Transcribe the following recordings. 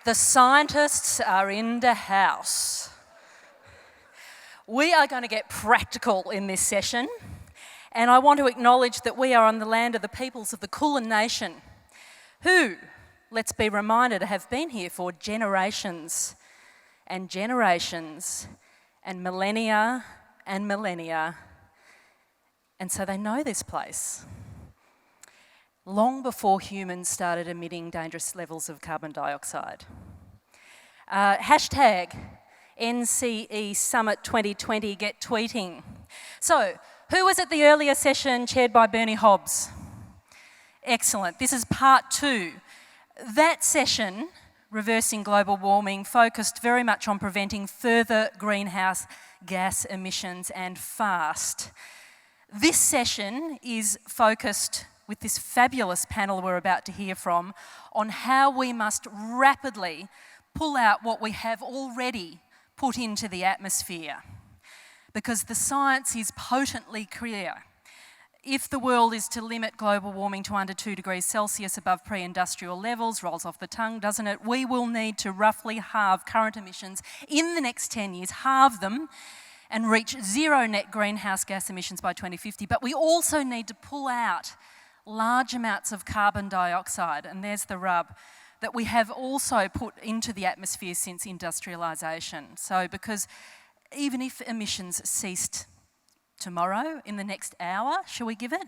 The scientists are in the house. We are going to get practical in this session, and I want to acknowledge that we are on the land of the peoples of the Kulin Nation, who, let's be reminded, have been here for generations and generations and millennia, and so they know this place. Long before humans started emitting dangerous levels of carbon dioxide. Hashtag NCE Summit 2020, get tweeting. So, who was at the earlier session chaired by Bernie Hobbs? Excellent. This is part 2. That session, Reversing Global Warming, focused very much on preventing further greenhouse gas emissions and fast. This session is focused, with this fabulous panel we're about to hear from, on how we must rapidly pull out what we have already put into the atmosphere. Because the science is potently clear. If the world is to limit global warming to under 2 degrees Celsius above pre-industrial levels, rolls off the tongue, doesn't it? We will need to roughly halve current emissions in the next 10 years, halve them, and reach zero net greenhouse gas emissions by 2050. But we also need to pull out large amounts of carbon dioxide, and there's the rub, that we have also put into the atmosphere since industrialisation. So because even if emissions ceased tomorrow, in the next hour, shall we give it?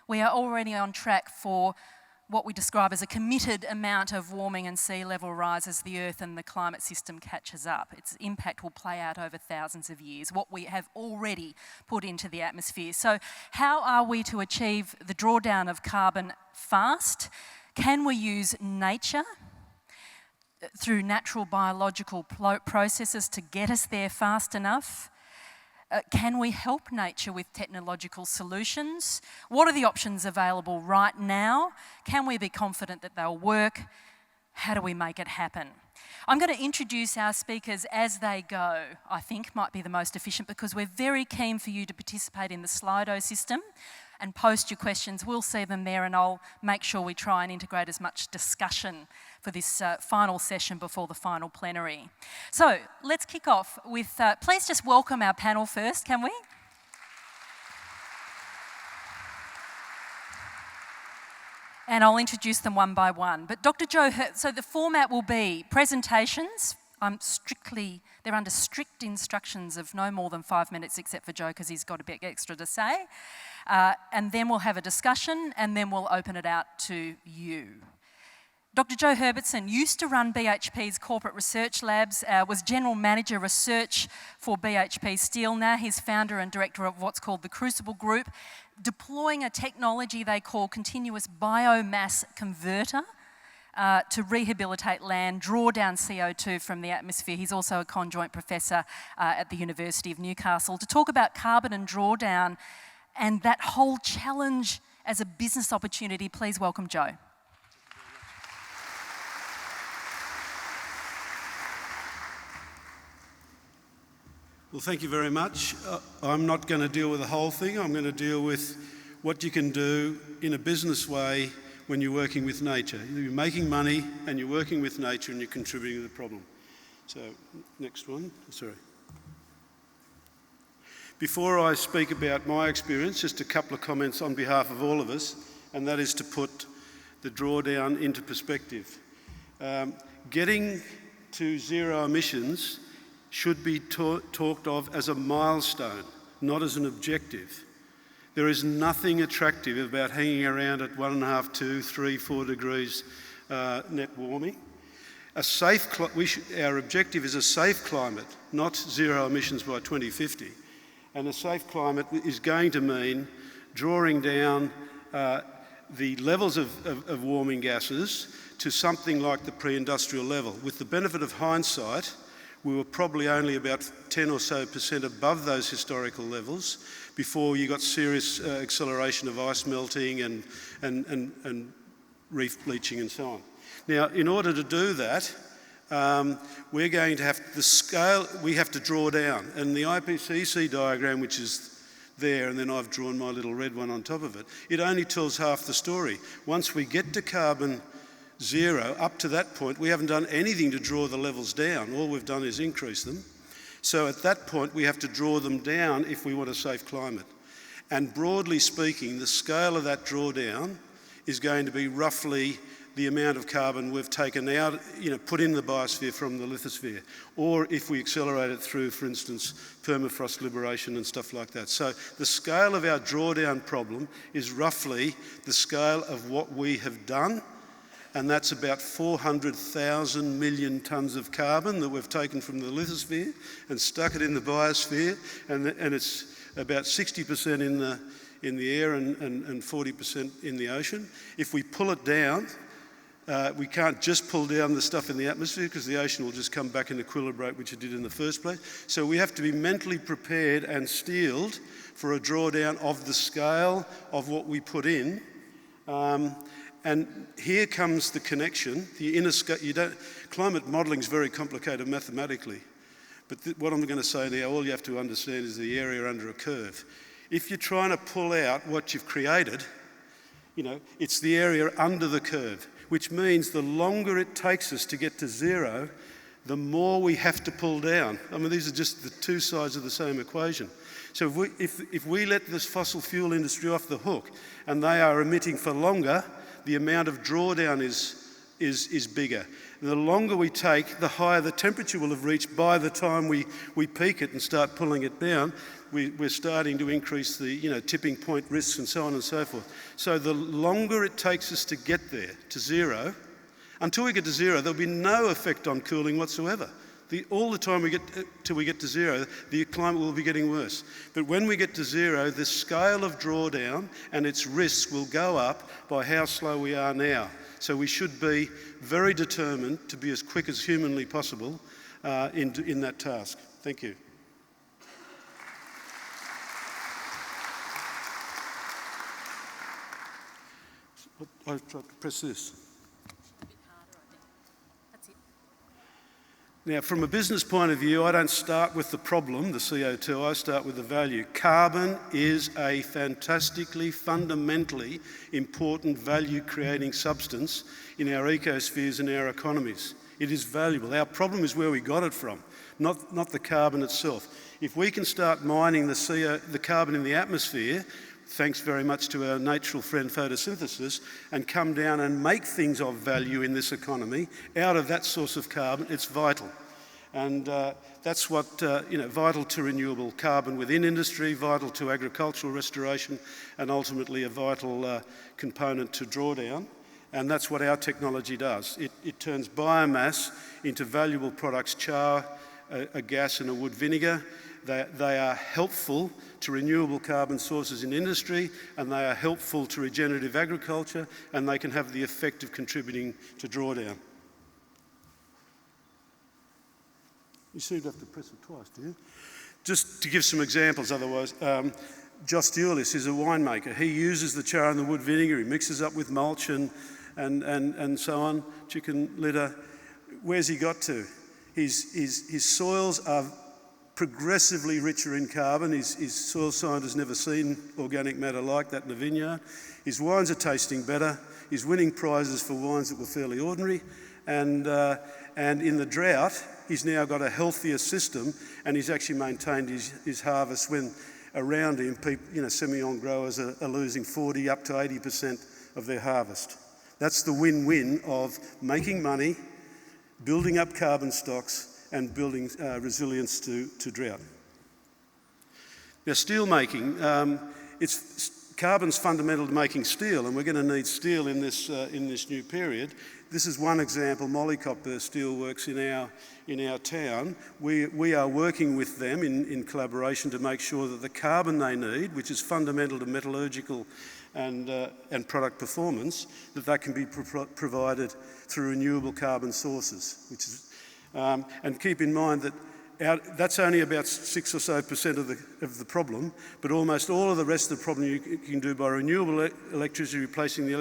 We are already on track for what we describe as a committed amount of warming and sea level rise as the Earth and the climate system catches up. Its impact will play out over thousands of years, what we have already put into the atmosphere. So how are we to achieve the drawdown of carbon fast? Can we use nature through natural biological processes to get us there fast enough? Can we help nature with technological solutions? What are the options available right now? Can we be confident that they'll work? How do we make it happen? I'm going to introduce our speakers as they go, I think might be the most efficient, because we're very keen for you to participate in the Slido system and post your questions. We'll see them there, and I'll make sure we try and integrate as much discussion for this final session before the final plenary. So let's kick off with, please just welcome our panel first, can we? And I'll introduce them one by one. But Dr. Joe, so the format will be presentations. They're under strict instructions of no more than 5 minutes, except for Joe, because he's got a bit extra to say. And then we'll have a discussion, and then we'll open it out to you. Dr. Joe Herbertson used to run BHP's corporate research labs, was General Manager Research for BHP Steel. Now he's founder and director of what's called the Crucible Group, deploying a technology they call continuous biomass converter to rehabilitate land, draw down CO2 from the atmosphere. He's also a Conjoint professor at the University of Newcastle. To talk about carbon and drawdown and that whole challenge as a business opportunity, please welcome Joe. Well, thank you very much. I'm not going to deal with the whole thing. I'm going to deal with what you can do in a business way when you're working with nature. You're making money and you're working with nature and you're contributing to the problem. So, next one. Sorry. Before I speak about my experience, just a couple of comments on behalf of all of us, and that is to put the drawdown into perspective. Getting to zero emissions should be talked of as a milestone, not as an objective. There is nothing attractive about hanging around at 1.5, 2, 3, 4 degrees net warming. Our objective is a safe climate, not zero emissions by 2050. And a safe climate is going to mean drawing down the levels of warming gases to something like the pre-industrial level. With the benefit of hindsight, we were probably only about 10 or so % above those historical levels before you got serious acceleration of ice melting and reef bleaching and so on. Now, in order to do that, we're going to have the scale, we have to draw down. And the IPCC diagram, which is there, and then I've drawn my little red one on top of it, it only tells half the story. Once we get to carbon zero, up to that point, we haven't done anything to draw the levels down. All we've done is increase them. So at that point, we have to draw them down if we want a safe climate. And broadly speaking, the scale of that drawdown is going to be roughly the amount of carbon we've taken out, put in the biosphere from the lithosphere, or if we accelerate it through, for instance, permafrost liberation and stuff like that. So the scale of our drawdown problem is roughly the scale of what we have done, and that's about 400,000 million tonnes of carbon that we've taken from the lithosphere and stuck it in the biosphere, and it's about 60% in the air and 40% in the ocean. If we pull it down, we can't just pull down the stuff in the atmosphere because the ocean will just come back and equilibrate, which it did in the first place. So we have to be mentally prepared and steeled for a drawdown of the scale of what we put in. And here comes the connection. Climate modelling is very complicated mathematically. But what I'm going to say now, all you have to understand is the area under a curve. If you're trying to pull out what you've created, it's the area under the curve, which means the longer it takes us to get to zero, the more we have to pull down. I mean, these are just the two sides of the same equation. So if we let this fossil fuel industry off the hook and they are emitting for longer, the amount of drawdown is bigger. And the longer we take, the higher the temperature will have reached by the time we peak it and start pulling it down. We're starting to increase the tipping point risks and so on and so forth. So the longer it takes us to get there, to zero, until we get to zero, there'll be no effect on cooling whatsoever. All the time till we get to zero, the climate will be getting worse. But when we get to zero, the scale of drawdown and its risks will go up by how slow we are now. So we should be very determined to be as quick as humanly possible in that task. Thank you. I've tried to press this. A bit harder, I think. That's it. Now, from a business point of view, I don't start with the problem, the CO2, I start with the value. Carbon is a fantastically, fundamentally important value-creating substance in our ecospheres and our economies. It is valuable. Our problem is where we got it from, not the carbon itself. If we can start mining the carbon in the atmosphere, thanks very much to our natural friend photosynthesis, and come down and make things of value in this economy out of that source of carbon, it's vital. And that's what, vital to renewable carbon within industry, vital to agricultural restoration, and ultimately a vital component to drawdown. And that's what our technology does. It turns biomass into valuable products, char, a gas and a wood vinegar. They are helpful to renewable carbon sources in industry, and they are helpful to regenerative agriculture, and they can have the effect of contributing to drawdown. You seem to have to press it twice, do you? Just to give some examples, otherwise, Dooley is a winemaker. He uses the char and the wood vinegar. He mixes up with mulch and so on, chicken litter. Where's he got to? His soils are progressively richer in carbon. His soil scientists never seen organic matter like that in a vineyard. His wines are tasting better. He's winning prizes for wines that were fairly ordinary. And in the drought, he's now got a healthier system, and he's actually maintained his harvest when around him, Semillon growers are losing 40 up to 80% of their harvest. That's the win-win of making money, building up carbon stocks, and building resilience to drought. Now, steel making, carbon's fundamental to making steel, and we're going to need steel in this new period. This is one example. Mollycop Steel Works in our town. We are working with them in collaboration to make sure that the carbon they need, which is fundamental to metallurgical and product performance, that can be provided through renewable carbon sources, which is. And keep in mind that that's only about 6 or so % of the problem, but almost all of the rest of the problem you can do by renewable electricity, replacing the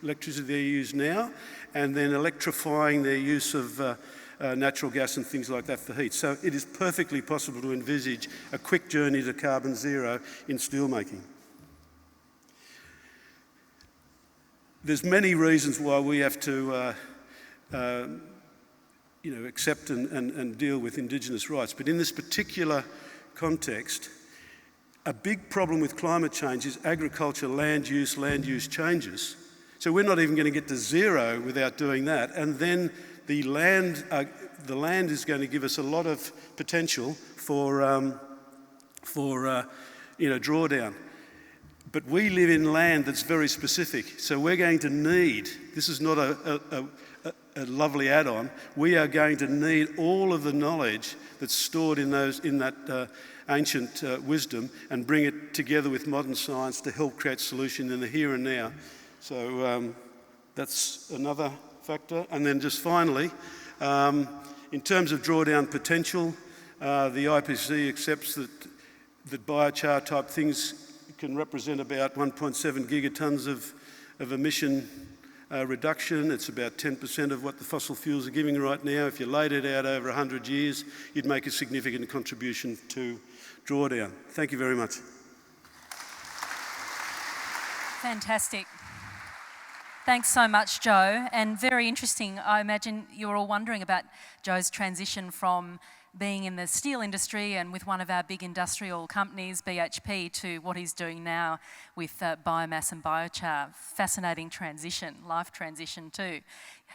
electricity they use now, and then electrifying their use of natural gas and things like that for heat. So it is perfectly possible to envisage a quick journey to carbon zero in steelmaking. there's many reasons why we have to accept and deal with Indigenous rights, but in this particular context, a big problem with climate change is agriculture, land use changes. So we're not even going to get to zero without doing that, and then the land is going to give us a lot of potential for drawdown. But we live in land that's very specific, so we're going to need, this is not a lovely add-on, we are going to need all of the knowledge that's stored in that ancient wisdom and bring it together with modern science to help create solution in the here and now. So that's another factor. And then just finally, in terms of drawdown potential, the IPCC accepts that biochar type things can represent about 1.7 gigatons of emission reduction. It's about 10% of what the fossil fuels are giving right now. If you laid it out over 100 years, you'd make a significant contribution to drawdown. Thank you very much. Fantastic. Thanks so much, Joe, and very interesting. I imagine you're all wondering about Joe's transition from being in the steel industry and with one of our big industrial companies, BHP, to what he's doing now with biomass and biochar. Fascinating transition, life transition too.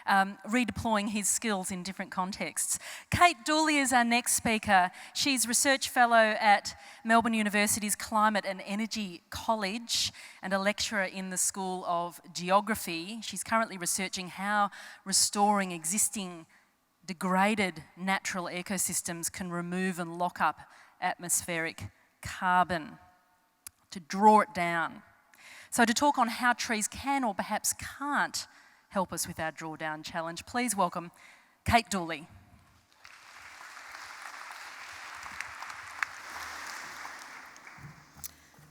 Redeploying his skills in different contexts. Kate Dooley is our next speaker. She's Research Fellow at Melbourne University's Climate and Energy College and a lecturer in the School of Geography. She's currently researching how restoring existing degraded natural ecosystems can remove and lock up atmospheric carbon, to draw it down. So to talk on how trees can or perhaps can't help us with our drawdown challenge, please welcome Kate Dooley.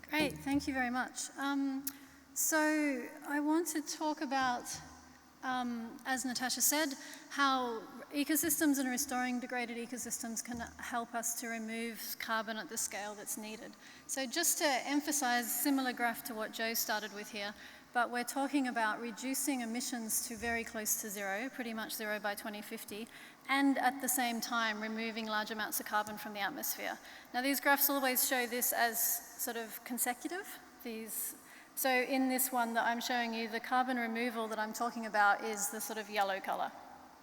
Great, thank you very much. So I want to talk about, as Natasha said, how ecosystems and restoring degraded ecosystems can help us to remove carbon at the scale that's needed. So just to emphasize, similar graph to what Joe started with here, but we're talking about reducing emissions to very close to zero, pretty much zero by 2050, and at the same time removing large amounts of carbon from the atmosphere. Now these graphs always show this as sort of consecutive. So in this one that I'm showing you, the carbon removal that I'm talking about is the sort of yellow colour,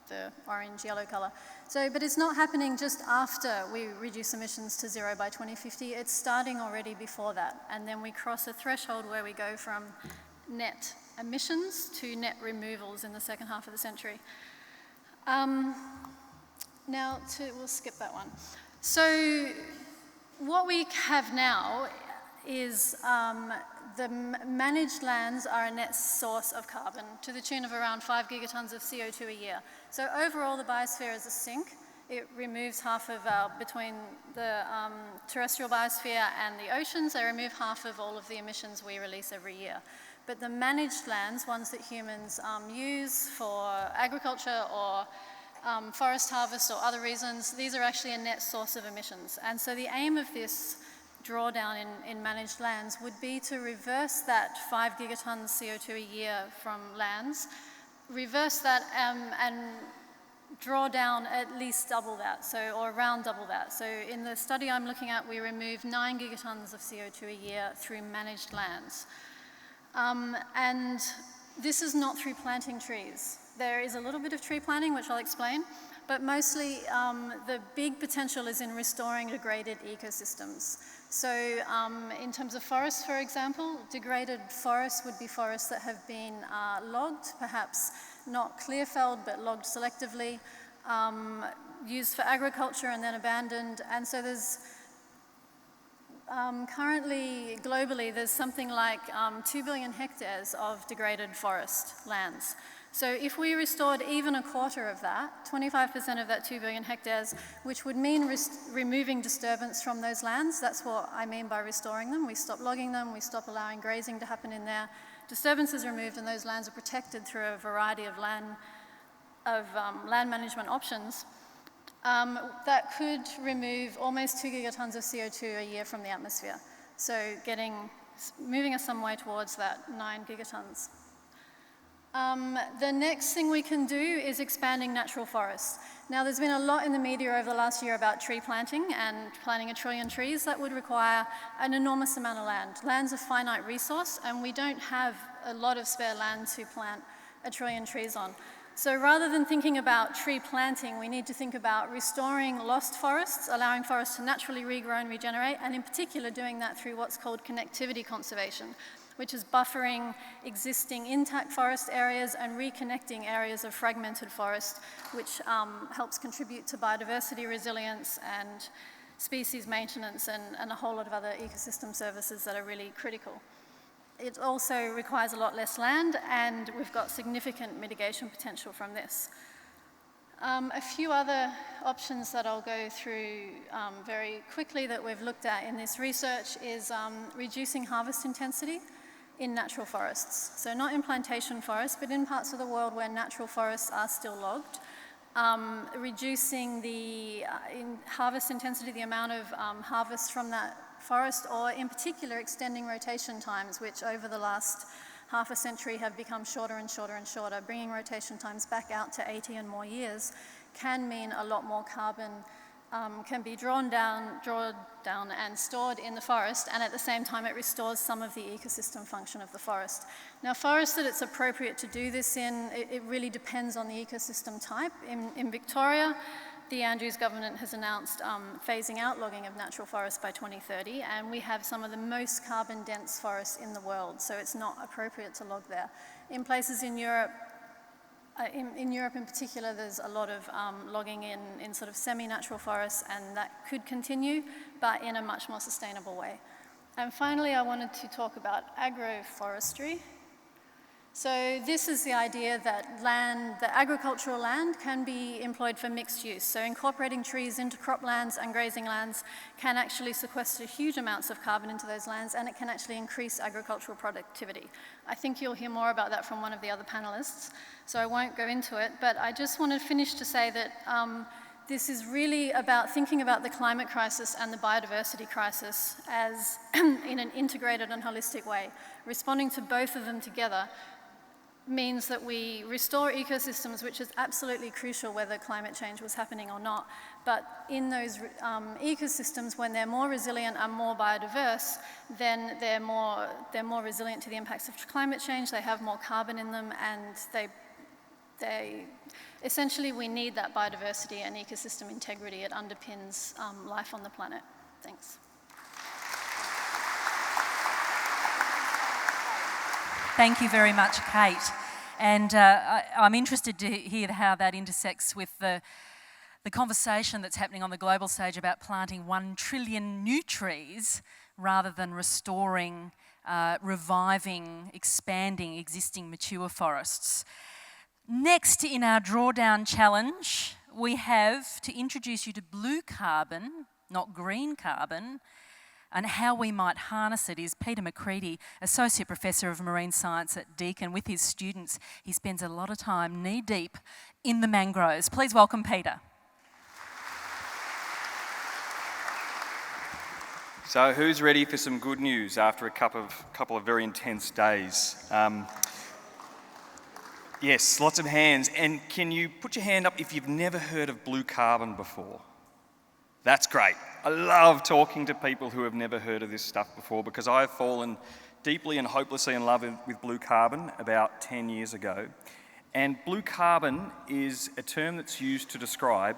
the orange-yellow colour. So, but it's not happening just after we reduce emissions to zero by 2050, it's starting already before that. And then we cross a threshold where we go from net emissions to net removals in the second half of the century. We'll skip that one. So what we have now is the managed lands are a net source of carbon to the tune of around 5 gigatons of CO2 a year. So overall, the biosphere is a sink. It removes half of between the terrestrial biosphere and the oceans, they remove half of all of the emissions we release every year. But the managed lands, ones that humans use for agriculture or forest harvest or other reasons, these are actually a net source of emissions. And so the aim of this drawdown in managed lands would be to reverse that 5 gigatons CO2 a year from lands, reverse that and draw down at least double that, or around double that. So in the study I'm looking at, we remove 9 gigatons of CO2 a year through managed lands. And this is not through planting trees. There is a little bit of tree planting, which I'll explain, but mostly the big potential is in restoring degraded ecosystems. So in terms of forests, for example, degraded forests would be forests that have been logged, perhaps not clear-felled, but logged selectively, used for agriculture and then abandoned. And so there's currently, globally, there's something like 2 billion hectares of degraded forest lands. So if we restored even a quarter of that, 25% of that 2 billion hectares, which would mean removing disturbance from those lands, that's what I mean by restoring them. We stop logging them, we stop allowing grazing to happen in there. Disturbance is removed and those lands are protected through a variety of land management options. That could remove almost 2 gigatons of CO2 a year from the atmosphere. So moving us some way towards that 9 gigatons. The next thing we can do is expanding natural forests. Now, there's been a lot in the media over the last year about tree planting and planting 1 trillion trees. That would require an enormous amount of land. Land's a finite resource, and we don't have a lot of spare land to plant 1 trillion trees on. So rather than thinking about tree planting, we need to think about restoring lost forests, allowing forests to naturally regrow and regenerate, and in particular doing that through what's called connectivity conservation, which is buffering existing intact forest areas and reconnecting areas of fragmented forest, which helps contribute to biodiversity resilience and species maintenance and a whole lot of other ecosystem services that are really critical. It also requires a lot less land, and we've got significant mitigation potential from this. A few other options that I'll go through very quickly that we've looked at in this research is reducing harvest intensity in natural forests. So not in plantation forests, but in parts of the world where natural forests are still logged. Reducing the harvest intensity, the amount of harvest from that forest, or in particular extending rotation times, which over the last half a century have become shorter and shorter and shorter. Bringing rotation times back out to 80 and more years can mean a lot more carbon can be drawn down and stored in the forest, and at the same time it restores some of the ecosystem function of the forest. Now, forests that it's appropriate to do this in, it really depends on the ecosystem type. In Victoria, the Andrews government has announced phasing out logging of natural forests by 2030, and we have some of the most carbon-dense forests in the world, so it's not appropriate to log there. In places in Europe, in Europe in particular, there's a lot of logging in sort of semi-natural forests, and that could continue, but in a much more sustainable way. And finally, I wanted to talk about agroforestry. So this is the idea that the agricultural land can be employed for mixed use. So incorporating trees into croplands and grazing lands can actually sequester huge amounts of carbon into those lands, and it can actually increase agricultural productivity. I think you'll hear more about that from one of the other panelists, so I won't go into it, but I just want to finish to say that this is really about thinking about the climate crisis and the biodiversity crisis as in an integrated and holistic way. Responding to both of them together means that we restore ecosystems, which is absolutely crucial whether climate change was happening or not. But in those ecosystems, when they're more resilient and more biodiverse, then they're more resilient to the impacts of climate change, they have more carbon in them, and they essentially, we need that biodiversity and ecosystem integrity. It underpins life on the planet. Thanks. Thank you very much, Kate. And I'm interested to hear how that intersects with the conversation that's happening on the global stage about planting 1 trillion new trees rather than restoring, reviving, expanding existing mature forests. Next in our drawdown challenge, we have to introduce you to blue carbon, not green carbon, and how we might harness it is Peter MaCreadie, Associate Professor of Marine Science at Deakin. With his students, he spends a lot of time knee-deep in the mangroves. Please welcome Peter. So who's ready for some good news after a couple of very intense days? Yes, lots of hands. And can you put your hand up if you've never heard of blue carbon before? That's great. I love talking to people who have never heard of this stuff before, because I've fallen deeply and hopelessly in love with blue carbon about 10 years ago. And blue carbon is a term that's used to describe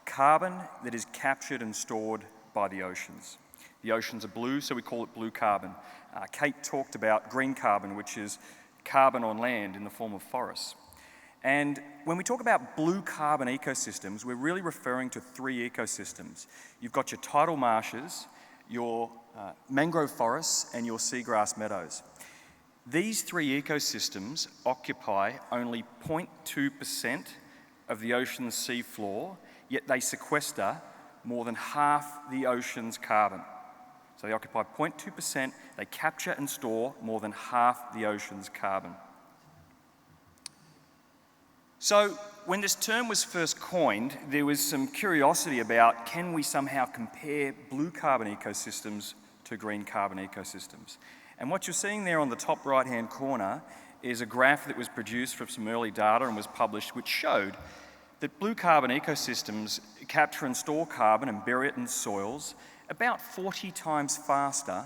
carbon that is captured and stored by the oceans. The oceans are blue, so we call it blue carbon. Kate talked about green carbon, which is carbon on land in the form of forests. And when we talk about blue carbon ecosystems, we're really referring to 3 ecosystems. You've got your tidal marshes, your mangrove forests, and your seagrass meadows. These 3 ecosystems occupy only 0.2% of the ocean's sea floor, yet they sequester more than half the ocean's carbon. So they occupy 0.2%, they capture and store more than half the ocean's carbon. So when this term was first coined, there was some curiosity about, can we somehow compare blue carbon ecosystems to green carbon ecosystems? And what you're seeing there on the top right-hand corner is a graph that was produced from some early data and was published, which showed that blue carbon ecosystems capture and store carbon and bury it in soils about 40 times faster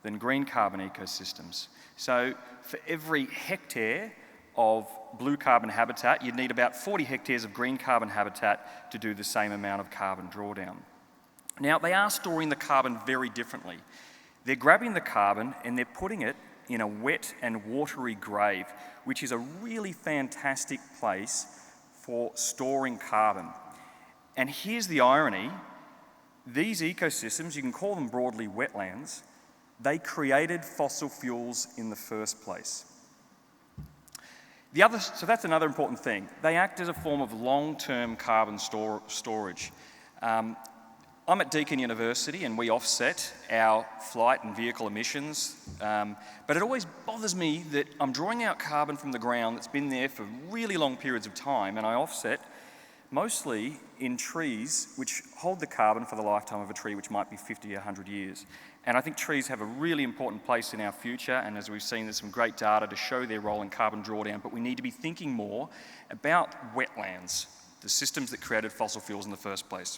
than green carbon ecosystems. So for every hectare of blue carbon habitat, you'd need about 40 hectares of green carbon habitat to do the same amount of carbon drawdown. Now, they are storing the carbon very differently. They're grabbing the carbon and they're putting it in a wet and watery grave, which is a really fantastic place for storing carbon. And here's the irony. These ecosystems, you can call them broadly wetlands, they created fossil fuels in the first place. So that's another important thing. They act as a form of long-term carbon storage. I'm at Deakin University and we offset our flight and vehicle emissions, but it always bothers me that I'm drawing out carbon from the ground that's been there for really long periods of time, and I offset mostly in trees which hold the carbon for the lifetime of a tree, which might be 50 or 100 years. And I think trees have a really important place in our future, and as we've seen, there's some great data to show their role in carbon drawdown, but we need to be thinking more about wetlands, the systems that created fossil fuels in the first place.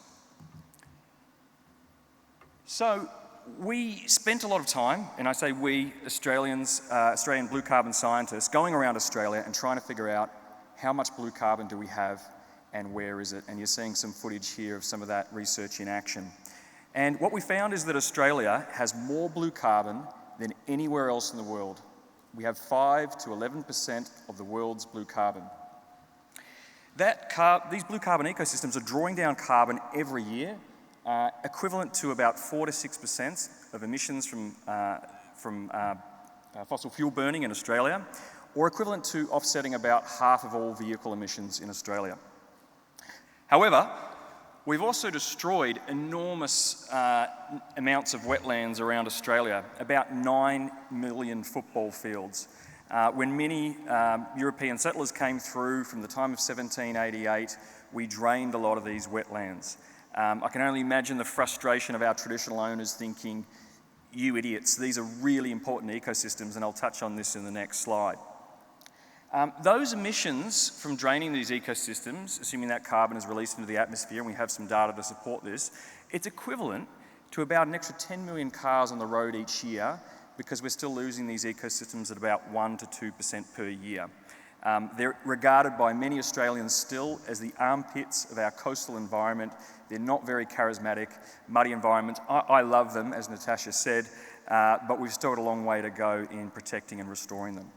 So we spent a lot of time, and I say we, Australians, Australian blue carbon scientists, going around Australia and trying to figure out how much blue carbon do we have and where is it? And you're seeing some footage here of some of that research in action. And what we found is that Australia has more blue carbon than anywhere else in the world. We have 5 to 11% of the world's blue carbon. These blue carbon ecosystems are drawing down carbon every year, equivalent to about 4 to 6% of emissions from fossil fuel burning in Australia, or equivalent to offsetting about half of all vehicle emissions in Australia. However, we've also destroyed enormous amounts of wetlands around Australia, about 9 million football fields. When many European settlers came through from the time of 1788, we drained a lot of these wetlands. I can only imagine the frustration of our traditional owners thinking, you idiots, these are really important ecosystems, and I'll touch on this in the next slide. Those emissions from draining these ecosystems, assuming that carbon is released into the atmosphere, and we have some data to support this, it's equivalent to about an extra 10 million cars on the road each year, because we're still losing these ecosystems at about 1 to 2% per year. They're regarded by many Australians still as the armpits of our coastal environment. They're not very charismatic, muddy environments. I love them, as Natasha said, but we've still got a long way to go in protecting and restoring them.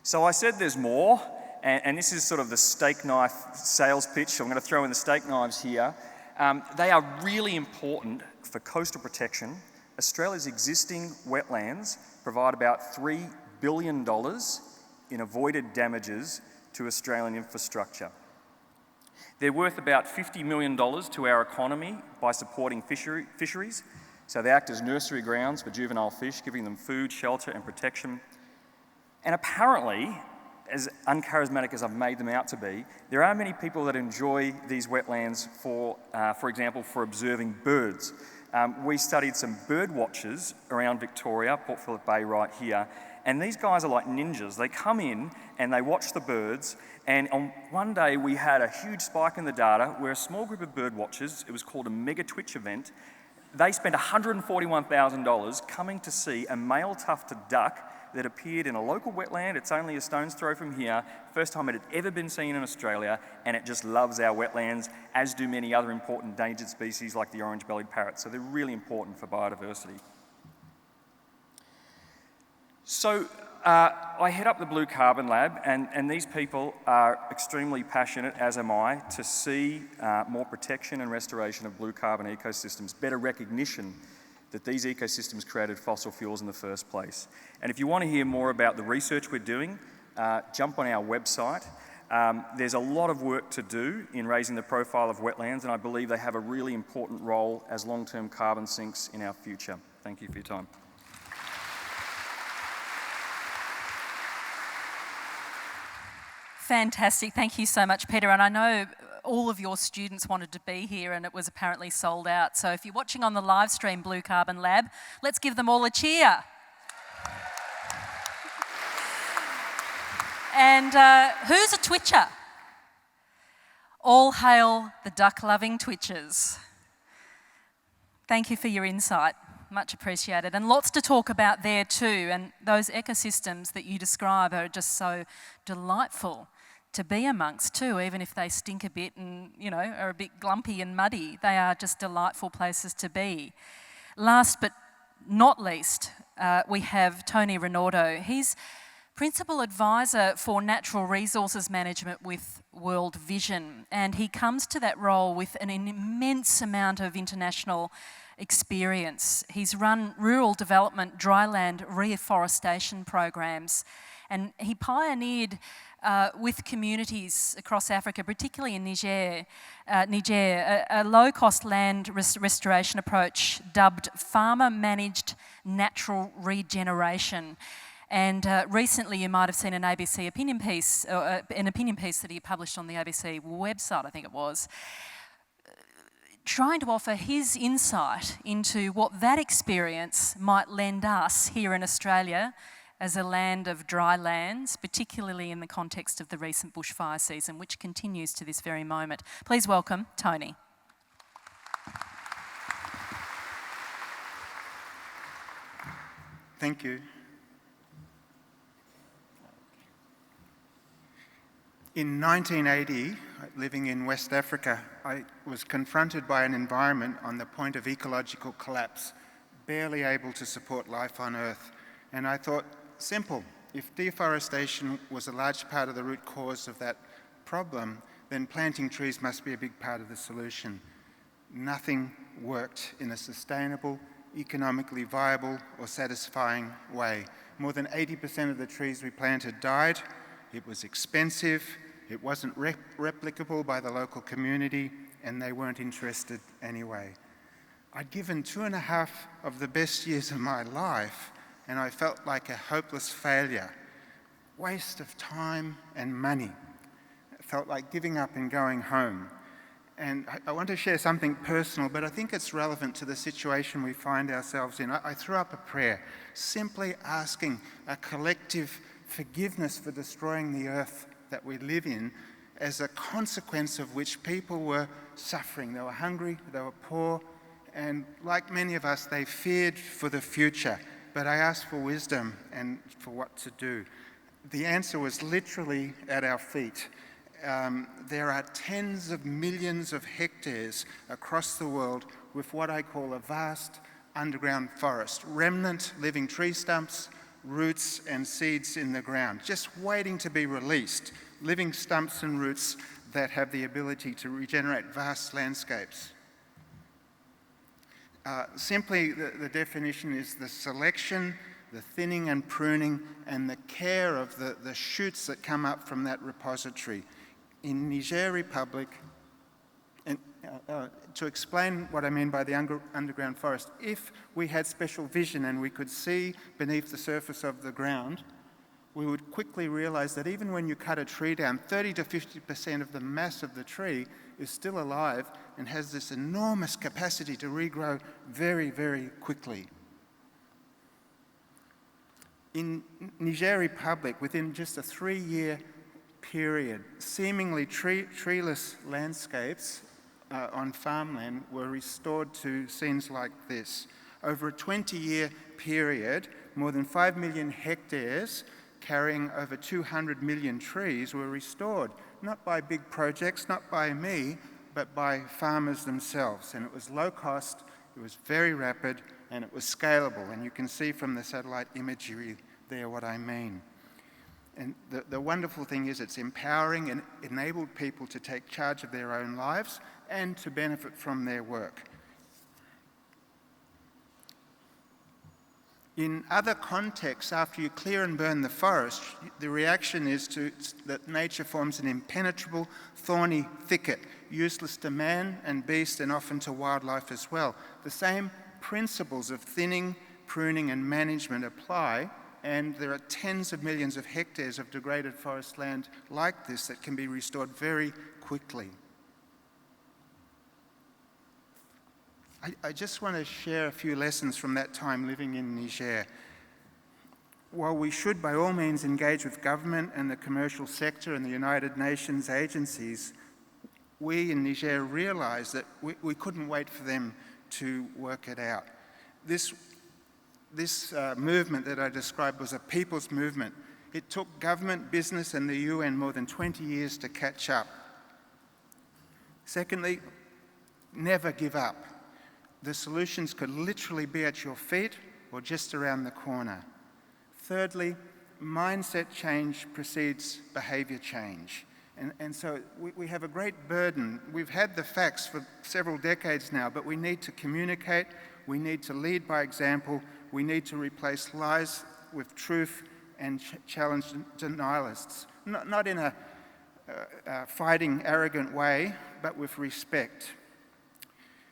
So I said there's more, and this is sort of the steak knife sales pitch. I'm going to throw in the steak knives here. They are really important for coastal protection. Australia's existing wetlands provide about $3 billion in avoided damages to Australian infrastructure. They're worth about $50 million to our economy by supporting fisheries. So they act as nursery grounds for juvenile fish, giving them food, shelter and protection. And apparently, as uncharismatic as I've made them out to be, there are many people that enjoy these wetlands for example, for observing birds. We studied some bird watchers around Victoria, Port Phillip Bay right here, and these guys are like ninjas. They come in and they watch the birds, and on one day we had a huge spike in the data where a small group of bird watchers, it was called a mega twitch event, they spent $141,000 coming to see a male tufted duck that appeared in a local wetland. It's only a stone's throw from here. First time it had ever been seen in Australia, and it just loves our wetlands, as do many other important endangered species like the orange-bellied parrot. So they're really important for biodiversity. So I head up the Blue Carbon Lab, and these people are extremely passionate, as am I, to see more protection and restoration of blue carbon ecosystems, better recognition that these ecosystems created fossil fuels in the first place. And if you want to hear more about the research we're doing, jump on our website. There's a lot of work to do in raising the profile of wetlands, and I believe they have a really important role as long-term carbon sinks in our future. Thank you for your time. Fantastic. Thank you so much, Peter. And I know all of your students wanted to be here and it was apparently sold out. So if you're watching on the live stream Blue Carbon Lab, let's give them all a cheer. And who's a twitcher? All hail the duck-loving twitchers. Thank you for your insight. Much appreciated. And lots to talk about there too. And those ecosystems that you describe are just so delightful to be amongst too, even if they stink a bit and, you know, are a bit glumpy and muddy. They are just delightful places to be. Last but not least, we have Tony Rinaudo. He's Principal Advisor for Natural Resources Management with World Vision, and he comes to that role with an immense amount of international experience. He's run rural development, dryland reforestation programs, and he pioneered with communities across Africa, particularly in Niger, a low-cost land restoration approach dubbed farmer-managed natural regeneration. And recently you might have seen an ABC opinion piece, an opinion piece that he published on the ABC website, I think it was, trying to offer his insight into what that experience might lend us here in Australia as a land of dry lands, particularly in the context of the recent bushfire season, which continues to this very moment. Please welcome Tony. Thank you. In 1980, living in West Africa, I was confronted by an environment on the point of ecological collapse, barely able to support life on Earth. And I thought, simple, if deforestation was a large part of the root cause of that problem, then planting trees must be a big part of the solution. Nothing worked in a sustainable, economically viable or satisfying way. More than 80% of the trees we planted died. It was expensive, it wasn't replicable by the local community, and they weren't interested anyway. I'd given 2.5 of the best years of my life, and I felt like a hopeless failure. Waste of time and money. It felt like giving up and going home. And I want to share something personal, but I think it's relevant to the situation we find ourselves in. I threw up a prayer, simply asking a collective forgiveness for destroying the earth that we live in, as a consequence of which people were suffering. They were hungry, they were poor, and like many of us, they feared for the future. But I asked for wisdom and for what to do. The answer was literally at our feet. There are tens of millions of hectares across the world with what I call a vast underground forest, remnant living tree stumps, roots and seeds in the ground, just waiting to be released, living stumps and roots that have the ability to regenerate vast landscapes. Simply, the definition is the selection, the thinning and pruning, and the care of the shoots that come up from that repository. In Niger Republic, and to explain what I mean by the underground forest, if we had special vision and we could see beneath the surface of the ground, we would quickly realize that even when you cut a tree down, 30 to 50% of the mass of the tree is still alive and has this enormous capacity to regrow very, very quickly. In Niger Republic, within just a 3-year period, seemingly treeless landscapes on farmland were restored to scenes like this. Over a 20-year period, more than 5 million hectares carrying over 200 million trees were restored, not by big projects, not by me, but by farmers themselves. And it was low cost, it was very rapid, and it was scalable. And you can see from the satellite imagery there what I mean. And the wonderful thing is it's empowering and enabled people to take charge of their own lives and to benefit from their work. In other contexts, after you clear and burn the forest, the reaction is that nature forms an impenetrable, thorny thicket, useless to man and beast and often to wildlife as well. The same principles of thinning, pruning and management apply, and there are tens of millions of hectares of degraded forest land like this that can be restored very quickly. I just want to share a few lessons from that time living in Niger. While we should by all means engage with government and the commercial sector and the United Nations agencies, we in Niger realised that we couldn't wait for them to work it out. This movement that I described was a people's movement. It took government, business and the UN more than 20 years to catch up. Secondly, never give up. The solutions could literally be at your feet or just around the corner. Thirdly, mindset change precedes behaviour change. And so we have a great burden. We've had the facts for several decades now, but we need to communicate, we need to lead by example, we need to replace lies with truth and challenge denialists. Not in a fighting, arrogant way, but with respect.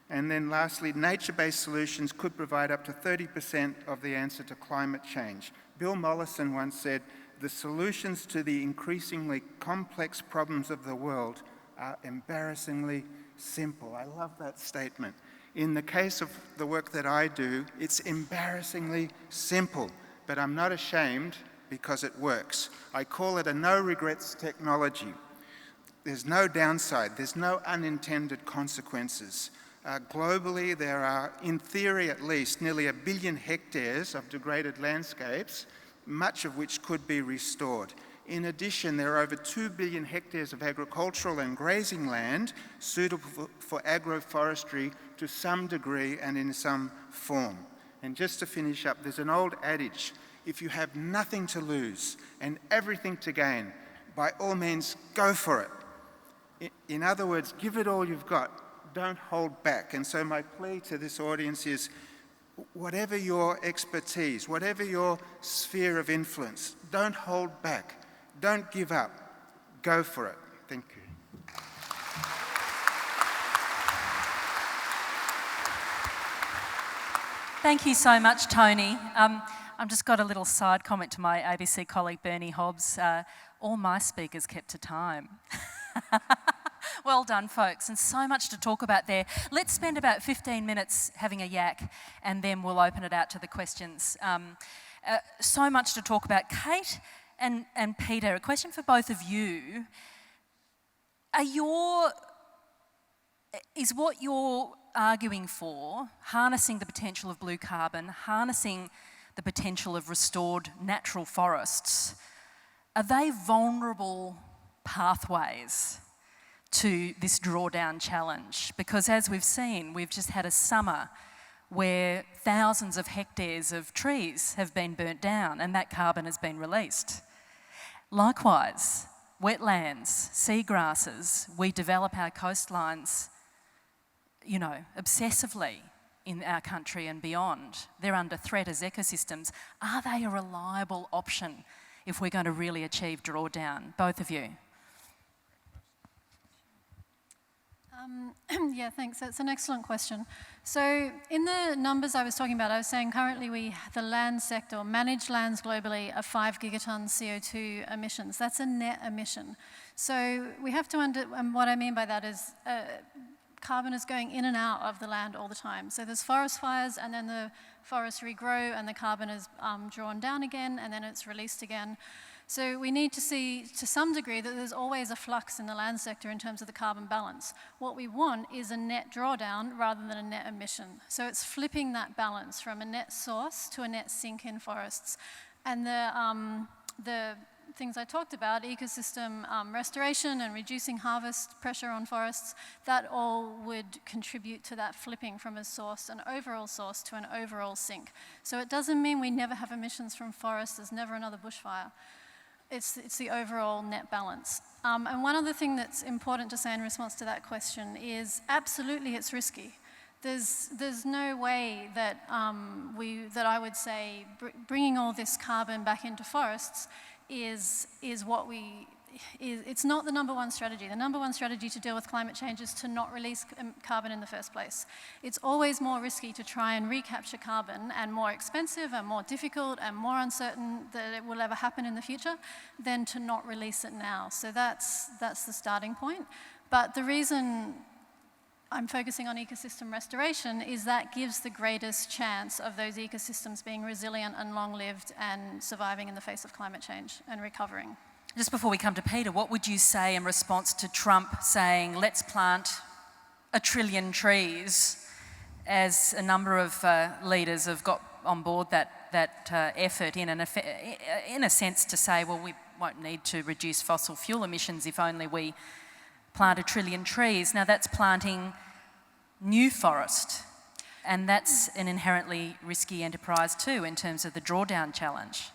And then lastly, nature-based solutions could provide up to 30% of the answer to climate change. Bill Mollison once said, "The solutions to the increasingly complex problems of the world are embarrassingly simple." I love that statement. In the case of the work that I do, it's embarrassingly simple, but I'm not ashamed because it works. I call it a no-regrets technology. There's no downside, there's no unintended consequences. Globally, there are, in theory at least, nearly 1 billion hectares of degraded landscapes, much of which could be restored. In addition, there are over 2 billion hectares of agricultural and grazing land suitable for agroforestry to some degree and in some form. And just to finish up, there's an old adage, if you have nothing to lose and everything to gain, by all means, go for it. In other words, give it all you've got. Don't hold back. And so my plea to this audience is, whatever your expertise, whatever your sphere of influence, don't hold back. Don't give up. Go for it. Thank you. Thank you so much, Tony. I've just got a little side comment to my ABC colleague Bernie Hobbs. All my speakers kept to time. Well done, folks, and so much to talk about there. Let's spend about 15 minutes having a yak, and then we'll open it out to the questions. So much to talk about. Kate and Peter, a question for both of you. Is what you're arguing for, harnessing the potential of blue carbon, harnessing the potential of restored natural forests, are they vulnerable pathways to this drawdown challenge? Because as we've seen, we've just had a summer where thousands of hectares of trees have been burnt down and that carbon has been released. Likewise, wetlands, seagrasses, we develop our coastlines, obsessively in our country and beyond. They're under threat as ecosystems. Are they a reliable option if we're going to really achieve drawdown? Both of you. Yeah, thanks. That's an excellent question. So in the numbers I was talking about, I was saying currently the land sector, managed lands globally, are 5 gigatons CO2 emissions. That's a net emission. So we have to and what I mean by that is carbon is going in and out of the land all the time. So there's forest fires, and then the forests regrow and the carbon is drawn down again, and then it's released again. So we need to see, to some degree, that there's always a flux in the land sector in terms of the carbon balance. What we want is a net drawdown rather than a net emission. So it's flipping that balance from a net source to a net sink in forests. And the things I talked about, ecosystem restoration and reducing harvest pressure on forests, that all would contribute to that flipping from an overall source to an overall sink. So it doesn't mean we never have emissions from forests, there's never another bushfire. It's the overall net balance. And one other thing that's important to say in response to that question is absolutely it's risky. There's no way that I would say bringing all this carbon back into forests is it's not the number one strategy. The number one strategy to deal with climate change is to not release carbon in the first place. It's always more risky to try and recapture carbon, and more expensive and more difficult and more uncertain that it will ever happen in the future than to not release it now. So that's the starting point. But the reason I'm focusing on ecosystem restoration, is that gives the greatest chance of those ecosystems being resilient and long-lived and surviving in the face of climate change and recovering. Just before we come to Peter, what would you say in response to Trump saying, let's plant 1 trillion trees, as a number of leaders have got on board that effort in a sense to say, well, we won't need to reduce fossil fuel emissions if only we plant 1 trillion trees. Now that's planting new forest, and that's an inherently risky enterprise too in terms of the drawdown challenge.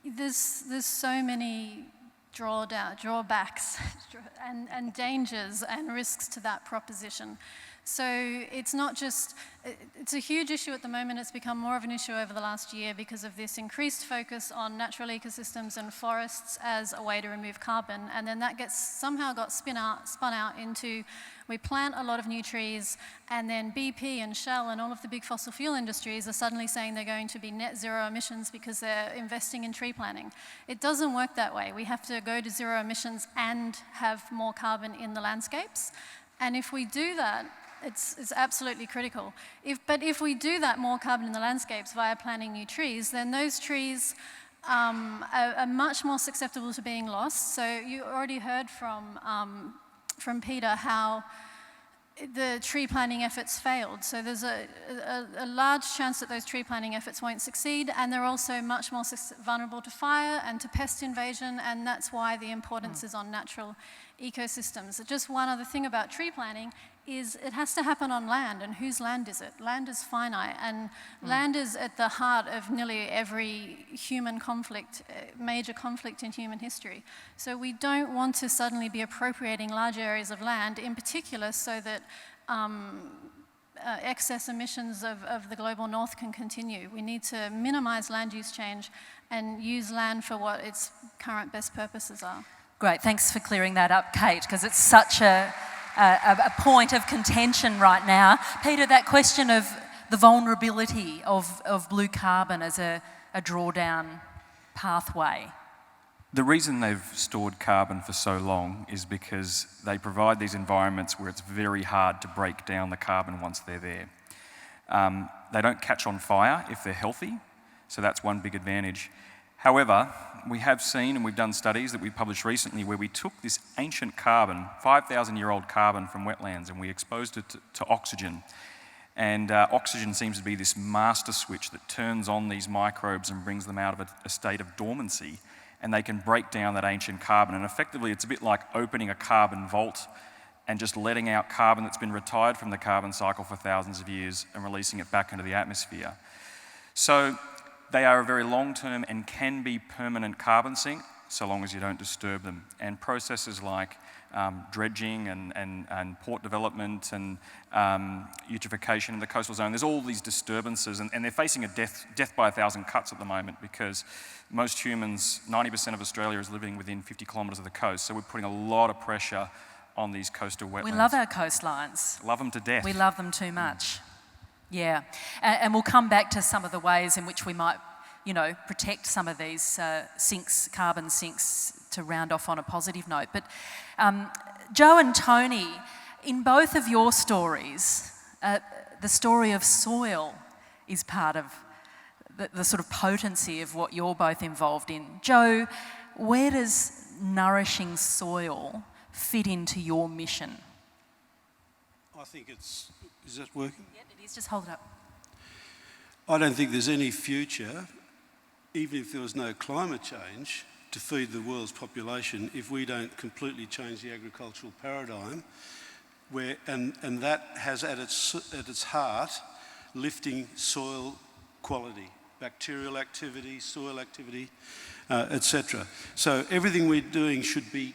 There's so many drawbacks and dangers and risks to that proposition. So it's not just, it's a huge issue at the moment. It's become more of an issue over the last year because of this increased focus on natural ecosystems and forests as a way to remove carbon. And then that somehow got spun out into, we plant a lot of new trees, and then BP and Shell and all of the big fossil fuel industries are suddenly saying they're going to be net zero emissions because they're investing in tree planting. It doesn't work that way. We have to go to zero emissions and have more carbon in the landscapes. And if we do that, it's absolutely critical. But if we do that, more carbon in the landscapes via planting new trees, then those trees are much more susceptible to being lost. So you already heard from Peter how the tree planting efforts failed. So there's a large chance that those tree planting efforts won't succeed, and they're also much more vulnerable to fire and to pest invasion, and that's why the importance is on natural ecosystems. Just one other thing about tree planting is it has to happen on land, and whose land is it? Land is finite, and land is at the heart of nearly every human conflict, major conflict in human history. So we don't want to suddenly be appropriating large areas of land, in particular so that excess emissions of the global north can continue. We need to minimise land use change and use land for what its current best purposes are. Great, thanks for clearing that up, Kate, because it's such a point of contention right now. Peter, that question of the vulnerability of blue carbon as a drawdown pathway. The reason they've stored carbon for so long is because they provide these environments where it's very hard to break down the carbon once they're there. They don't catch on fire if they're healthy, so that's one big advantage. However, we have seen, and we've done studies that we published recently, where we took this ancient carbon, 5,000-year-old carbon from wetlands, and we exposed it to oxygen. And oxygen seems to be this master switch that turns on these microbes and brings them out of a state of dormancy, and they can break down that ancient carbon. And effectively, it's a bit like opening a carbon vault and just letting out carbon that's been retired from the carbon cycle for thousands of years and releasing it back into the atmosphere. So they are a very long-term and can be permanent carbon sink, so long as you don't disturb them. And processes like dredging and port development and eutrophication in the coastal zone, there's all these disturbances, and they're facing a death by 1,000 cuts at the moment, because most humans, 90% of Australia is living within 50 kilometres of the coast, so we're putting a lot of pressure on these coastal wetlands. We love our coastlines. Love them to death. We love them too much. Yeah, and we'll come back to some of the ways in which we might, protect some of these carbon sinks, to round off on a positive note. But Joe and Tony, in both of your stories, the story of soil is part of the sort of potency of what you're both involved in. Joe, where does nourishing soil fit into your mission? I think is that working? Yep, it is. Just hold it up. I don't think there's any future, even if there was no climate change, to feed the world's population if we don't completely change the agricultural paradigm, and that has at its heart lifting soil quality, bacterial activity, soil activity, etc. So everything we're doing should be,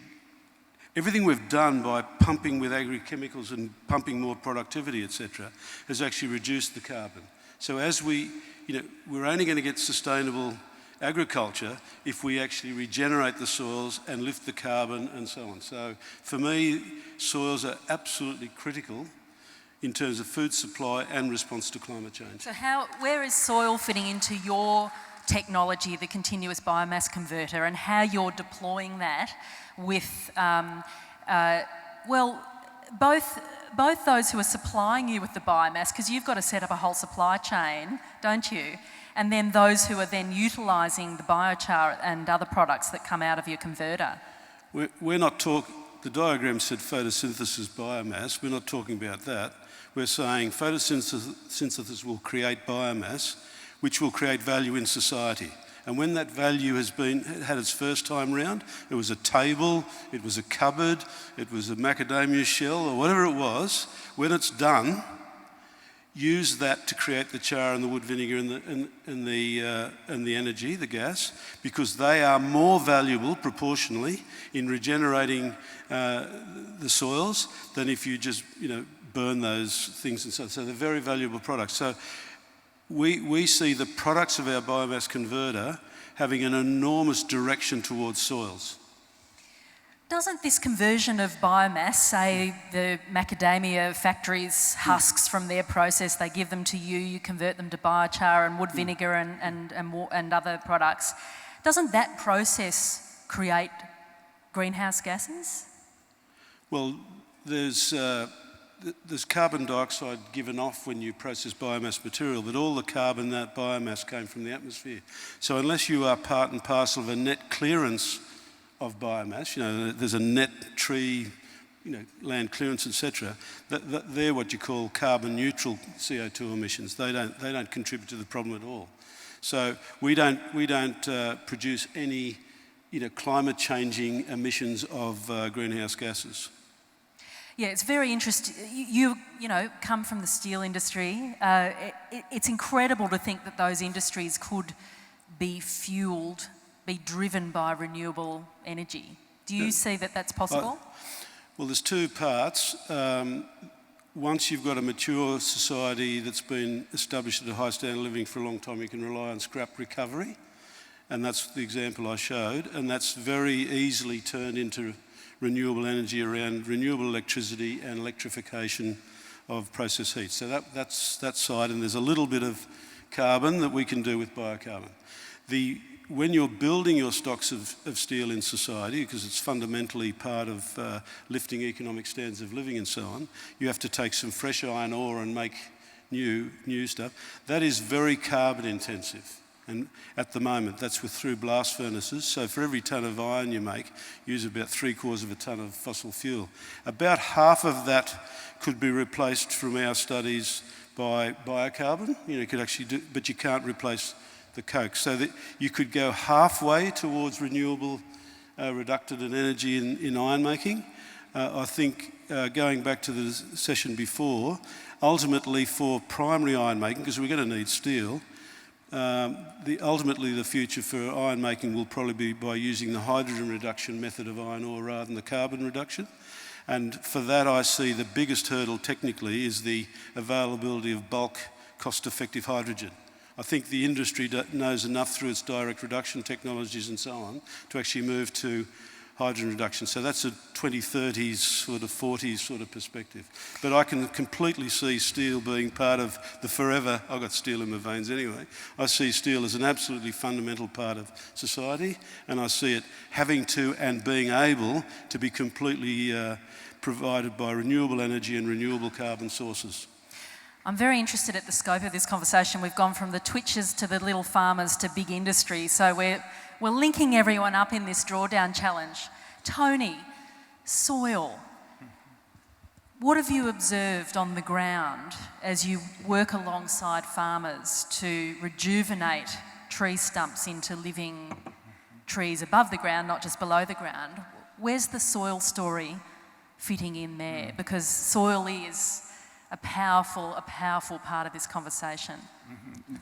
everything we've done by pumping with agrochemicals and pumping more productivity, etc., has actually reduced the carbon. So as we're only going to get sustainable agriculture if we actually regenerate the soils and lift the carbon and so on. So for me, soils are absolutely critical in terms of food supply and response to climate change. So where is soil fitting into your technology, the continuous biomass converter, and how you're deploying that with, both both those who are supplying you with the biomass, because you've got to set up a whole supply chain, don't you? And then those who are then utilising the biochar and other products that come out of your converter. We're not talking, the diagram said photosynthesis biomass, we're not talking about that. We're saying photosynthesis will create biomass, which will create value in society. And when that value had its first time round, it was a table, it was a cupboard, it was a macadamia shell, or whatever it was. When it's done, use that to create the char and the wood vinegar and the energy, the gas, because they are more valuable proportionally in regenerating the soils than if you just burn those things and so they're very valuable products. So we see the products of our biomass converter having an enormous direction towards soils. Doesn't this conversion of biomass, say the macadamia factories' husks from their process, they give them to you, you convert them to biochar and wood vinegar and other products, doesn't that process create greenhouse gases? Well, there's carbon dioxide given off when you process biomass material, but all the carbon, that biomass came from the atmosphere. So unless you are part and parcel of a net clearance of biomass, there's a net tree, land clearance, etc. They're what you call carbon neutral CO2 emissions. They don't contribute to the problem at all. So we don't produce any, climate changing emissions of greenhouse gases. Yeah, it's very interesting. You come from the steel industry. It's incredible to think that those industries could be fuelled, be driven by renewable energy. Do you see that that's possible? Well, there's two parts. Once you've got a mature society that's been established at a high standard of living for a long time, you can rely on scrap recovery. And that's the example I showed. And that's very easily turned into renewable energy around renewable electricity and electrification of process heat. So that's that side, and there's a little bit of carbon that we can do with biocarbon. When you're building your stocks of steel in society, because it's fundamentally part of lifting economic standards of living and so on, you have to take some fresh iron ore and make new stuff. That is very carbon intensive. And at the moment, that's through blast furnaces. So for every tonne of iron you make, use about 3/4 of a tonne of fossil fuel. About half of that could be replaced from our studies by biocarbon. You could actually do, but you can't replace the coke. So that you could go halfway towards renewable reductant and energy in iron making. I think going back to the session before, ultimately for primary iron making, because we're going to need steel, ultimately the future for iron making will probably be by using the hydrogen reduction method of iron ore rather than the carbon reduction. And for that I see the biggest hurdle technically is the availability of bulk cost-effective hydrogen. I think the industry knows enough through its direct reduction technologies and so on to actually move to hydrogen reduction. So that's a 2030s, sort of 40s sort of perspective. But I can completely see steel being part of the forever, I've got steel in my veins anyway, I see steel as an absolutely fundamental part of society, and I see it having to and being able to be completely provided by renewable energy and renewable carbon sources. I'm very interested at the scope of this conversation. We've gone from the twitchers to the little farmers to big industry. So we're linking everyone up in this drawdown challenge. Tony, soil. What have you observed on the ground as you work alongside farmers to rejuvenate tree stumps into living trees above the ground, not just below the ground? Where's the soil story fitting in there? Because soil is a powerful part of this conversation.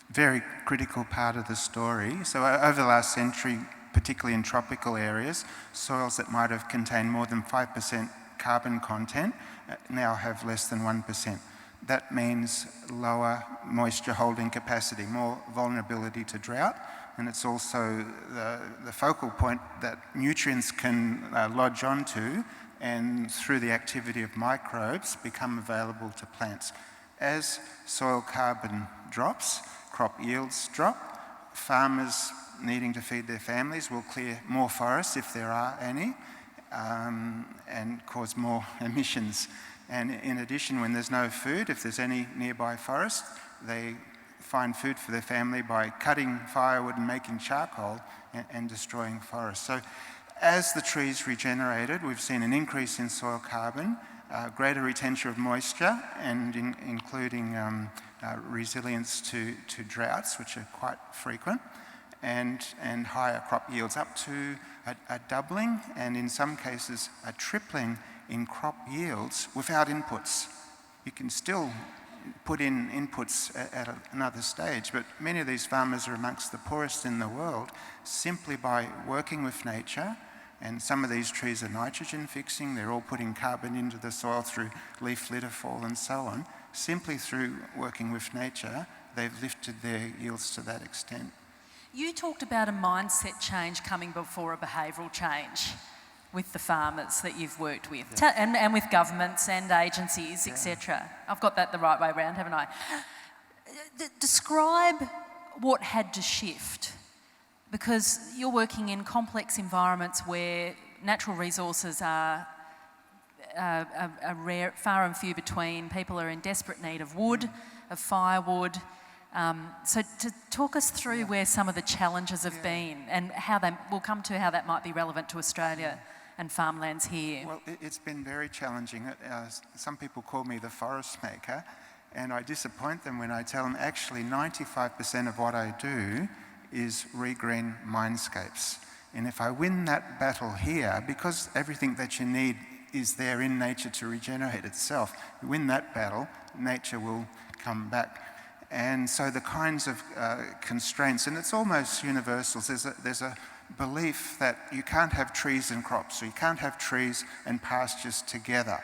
Very critical part of the story. So over the last century, particularly in tropical areas, soils that might have contained more than 5% carbon content now have less than 1%. That means lower moisture holding capacity, more vulnerability to drought, and it's also the focal point that nutrients can lodge onto and through the activity of microbes become available to plants. As soil carbon drops, crop yields drop, farmers needing to feed their families will clear more forests if there are any, and cause more emissions. And in addition, when there's no food, if there's any nearby forest, they find food for their family by cutting firewood and making charcoal and destroying forests. So as the trees regenerated, we've seen an increase in soil carbon, greater retention of moisture, and including resilience to droughts, which are quite frequent, and higher crop yields, up to a doubling, and in some cases a tripling in crop yields without inputs. You can still put in inputs at another stage, but many of these farmers are amongst the poorest in the world simply by working with nature. And some of these trees are nitrogen fixing, they're all putting carbon into the soil through leaf litter fall and so on. Simply through working with nature, they've lifted their yields to that extent. You talked about a mindset change coming before a behavioural change with the farmers that you've worked with, and with governments and agencies, etc. I've got that the right way around, haven't I? Describe what had to shift, because you're working in complex environments where natural resources are rare, far and few between. People are in desperate need of wood, of firewood. So to talk us through where some of the challenges have been, and how we'll come to how that might be relevant to Australia and farmlands here. Well, it's been very challenging. Some people call me the forest maker, and I disappoint them when I tell them actually 95% of what I do is regreen mindscapes. And if I win that battle here, because everything that you need is there in nature to regenerate itself, you win that battle, nature will come back. And so the kinds of constraints, and it's almost universal, there's a belief that you can't have trees and crops, or you can't have trees and pastures together.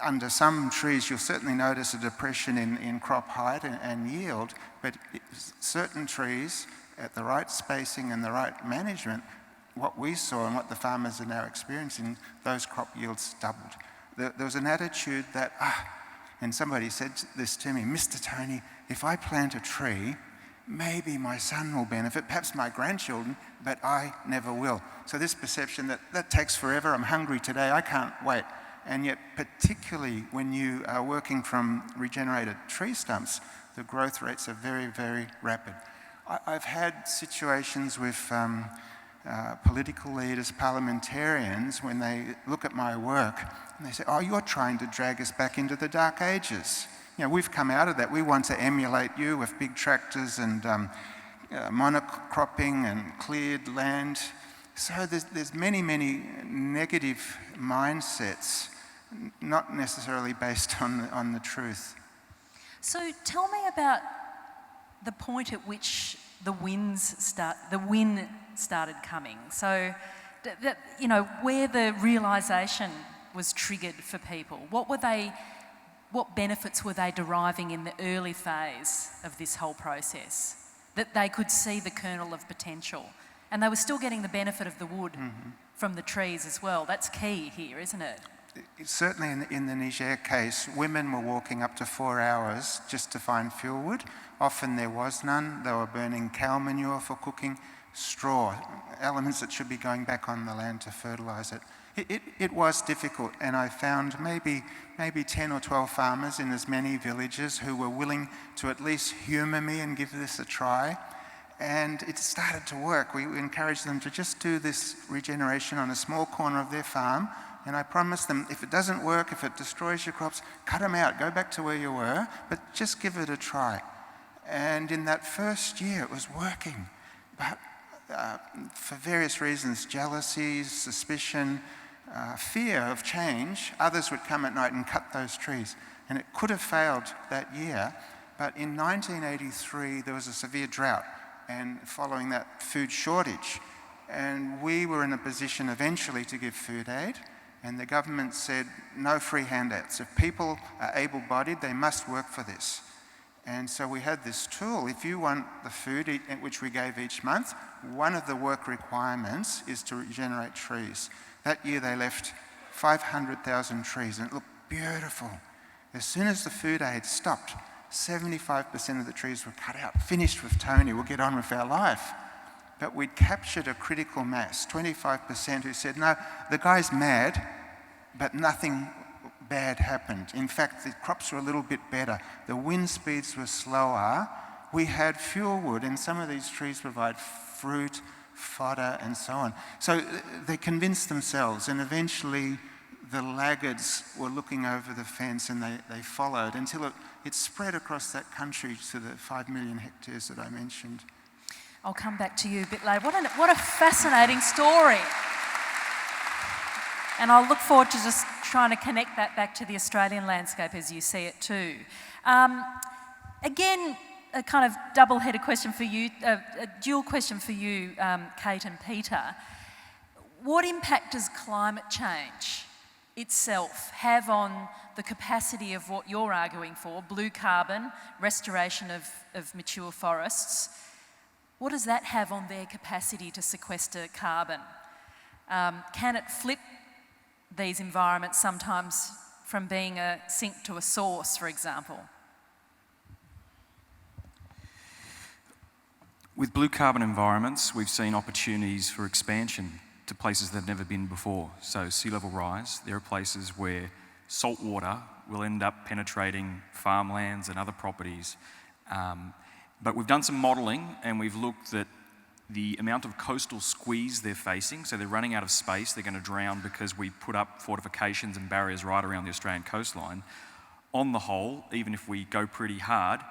Under some trees, you'll certainly notice a depression in crop height and yield, but certain trees, at the right spacing and the right management, what we saw and what the farmers are now experiencing, those crop yields doubled. There was an attitude that, and somebody said this to me, Mr. Tony, if I plant a tree, maybe my son will benefit, perhaps my grandchildren, but I never will. So this perception that takes forever, I'm hungry today, I can't wait. And yet, particularly when you are working from regenerated tree stumps, the growth rates are very, very rapid. I've had situations with political leaders, parliamentarians, when they look at my work and they say, oh, you're trying to drag us back into the dark ages. You know, we've come out of that. We want to emulate you with big tractors and monocropping and cleared land. So there's many, many negative mindsets, not necessarily based on the truth. So tell me about the point at which the wind started coming. So that you know, where the realisation was triggered for people. What benefits were they deriving in the early phase of this whole process? That they could see the kernel of potential, and they were still getting the benefit of the wood from the trees as well. That's key here, isn't it? Certainly in the Niger case, women were walking up to 4 hours just to find fuel wood. Often there was none. They were burning cow manure for cooking, straw, elements that should be going back on the land to fertilise it. It was difficult, and I found maybe 10 or 12 farmers in as many villages who were willing to at least humour me and give this a try. And it started to work. We encouraged them to just do this regeneration on a small corner of their farm, and I promised them, if it doesn't work, if it destroys your crops, cut them out, go back to where you were, but just give it a try. And in that first year, it was working. But for various reasons, jealousies, suspicion, fear of change, others would come at night and cut those trees. And it could have failed that year, but in 1983, there was a severe drought, and following that, food shortage. And we were in a position eventually to give food aid, and the government said, no free handouts. If people are able-bodied, they must work for this. And so we had this tool. If you want the food, which we gave each month, one of the work requirements is to regenerate trees. That year they left 500,000 trees, and it looked beautiful. As soon as the food aid stopped, 75% of the trees were cut out, finished with Tony, we'll get on with our life. But we'd captured a critical mass, 25% who said, no, the guy's mad, but nothing bad happened. In fact, the crops were a little bit better. The wind speeds were slower. We had fuel wood, and some of these trees provide fruit, fodder, and so on. So they convinced themselves, and eventually the laggards were looking over the fence and they followed until it spread across that country to the 5 million hectares that I mentioned. I'll come back to you a bit later. What a fascinating story. And I'll look forward to just trying to connect that back to the Australian landscape as you see it too. Again, a kind of double-headed question for you, a dual question for you, Kate and Peter. What impact does climate change itself have on the capacity of what you're arguing for, blue carbon, restoration of mature forests? What does that have on their capacity to sequester carbon? Can it flip these environments sometimes from being a sink to a source, for example? With blue carbon environments, we've seen opportunities for expansion to places they've never been before. So sea level rise, there are places where salt water will end up penetrating farmlands and other properties. But we've done some modelling and we've looked at the amount of coastal squeeze they're facing. So they're running out of space, they're going to drown because we put up fortifications and barriers right around the Australian coastline. On the whole, even if we go pretty hard,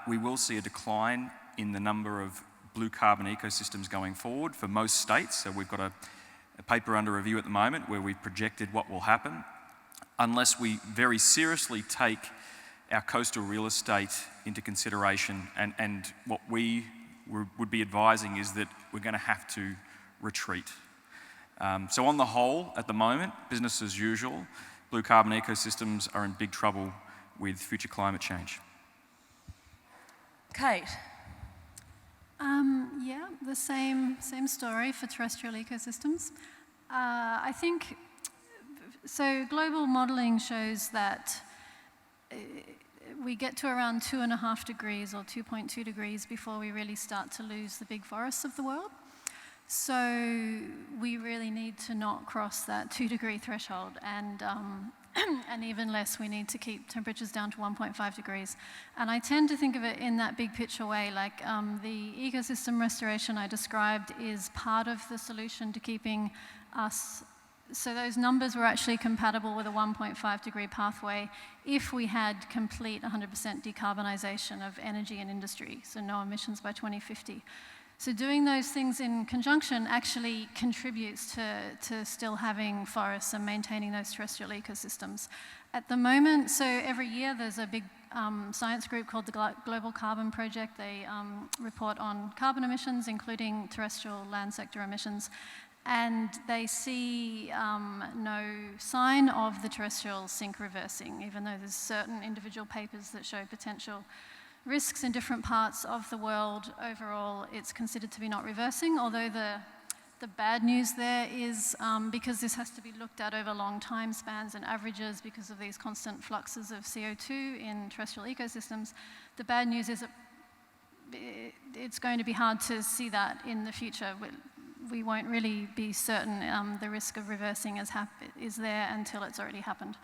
we will see a decline in the number of blue carbon ecosystems going forward for most states. So we've got a paper under review at the moment where we've projected what will happen unless we very seriously take our coastal real estate into consideration, and what we would be advising is that we're going to have to retreat. So on the whole, at the moment, business as usual, blue carbon ecosystems are in big trouble with future climate change. Kate? Yeah, the same story for terrestrial ecosystems. I think, so global modelling shows that we get to around 2.5 degrees or 2.2 degrees before we really start to lose the big forests of the world. So we really need to not cross that 2-degree threshold, and even less, we need to keep temperatures down to 1.5 degrees. And I tend to think of it in that big picture way, like the ecosystem restoration I described is part of the solution to keeping us. So those numbers were actually compatible with a 1.5 degree pathway if we had complete 100% decarbonisation of energy and industry, so no emissions by 2050. So doing those things in conjunction actually contributes to still having forests and maintaining those terrestrial ecosystems. At the moment, so every year there's a big science group called the Global Carbon Project. They report on carbon emissions, including terrestrial land sector emissions. And they see no sign of the terrestrial sink reversing, even though there's certain individual papers that show potential risks in different parts of the world. Overall, it's considered to be not reversing, although the bad news there is because this has to be looked at over long time spans and averages because of these constant fluxes of CO2 in terrestrial ecosystems, the bad news is that it's going to be hard to see that in the future. We won't really be certain the risk of reversing is there until it's already happened.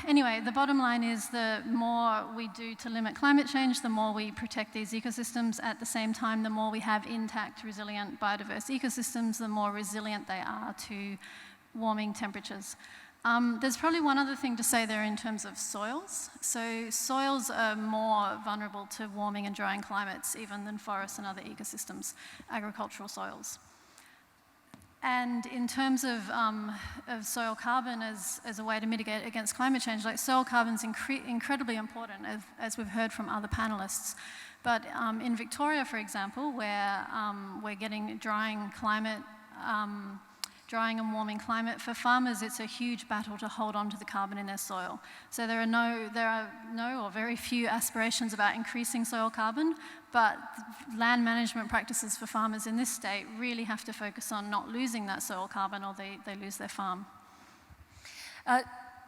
Anyway, the bottom line is the more we do to limit climate change, the more we protect these ecosystems. At the same time, the more we have intact, resilient, biodiverse ecosystems, the more resilient they are to warming temperatures. There's probably one other thing to say there in terms of soils. So soils are more vulnerable to warming and drying climates even than forests and other ecosystems, agricultural soils. And in terms of soil carbon as a way to mitigate against climate change, like soil carbon is incredibly important, as we've heard from other panelists. But in Victoria, for example, where we're getting drying and warming climate, for farmers it's a huge battle to hold on to the carbon in their soil. So there are no or very few aspirations about increasing soil carbon, but land management practices for farmers in this state really have to focus on not losing that soil carbon or they lose their farm.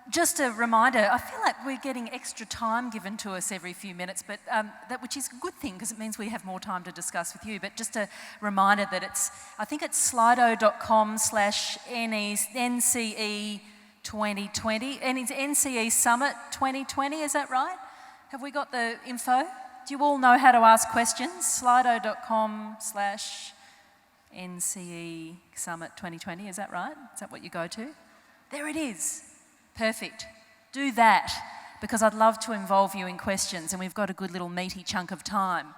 Just a reminder, I feel like we're getting extra time given to us every few minutes, but which is a good thing because it means we have more time to discuss with you. But just a reminder that I think it's slido.com/NCE 2020, and it's NCE Summit 2020, is that right? Have we got the info? Do you all know how to ask questions? Slido.com/NCE Summit 2020, is that right? Is that what you go to? There it is. Perfect. Do that, because I'd love to involve you in questions, and we've got a good little meaty chunk of time.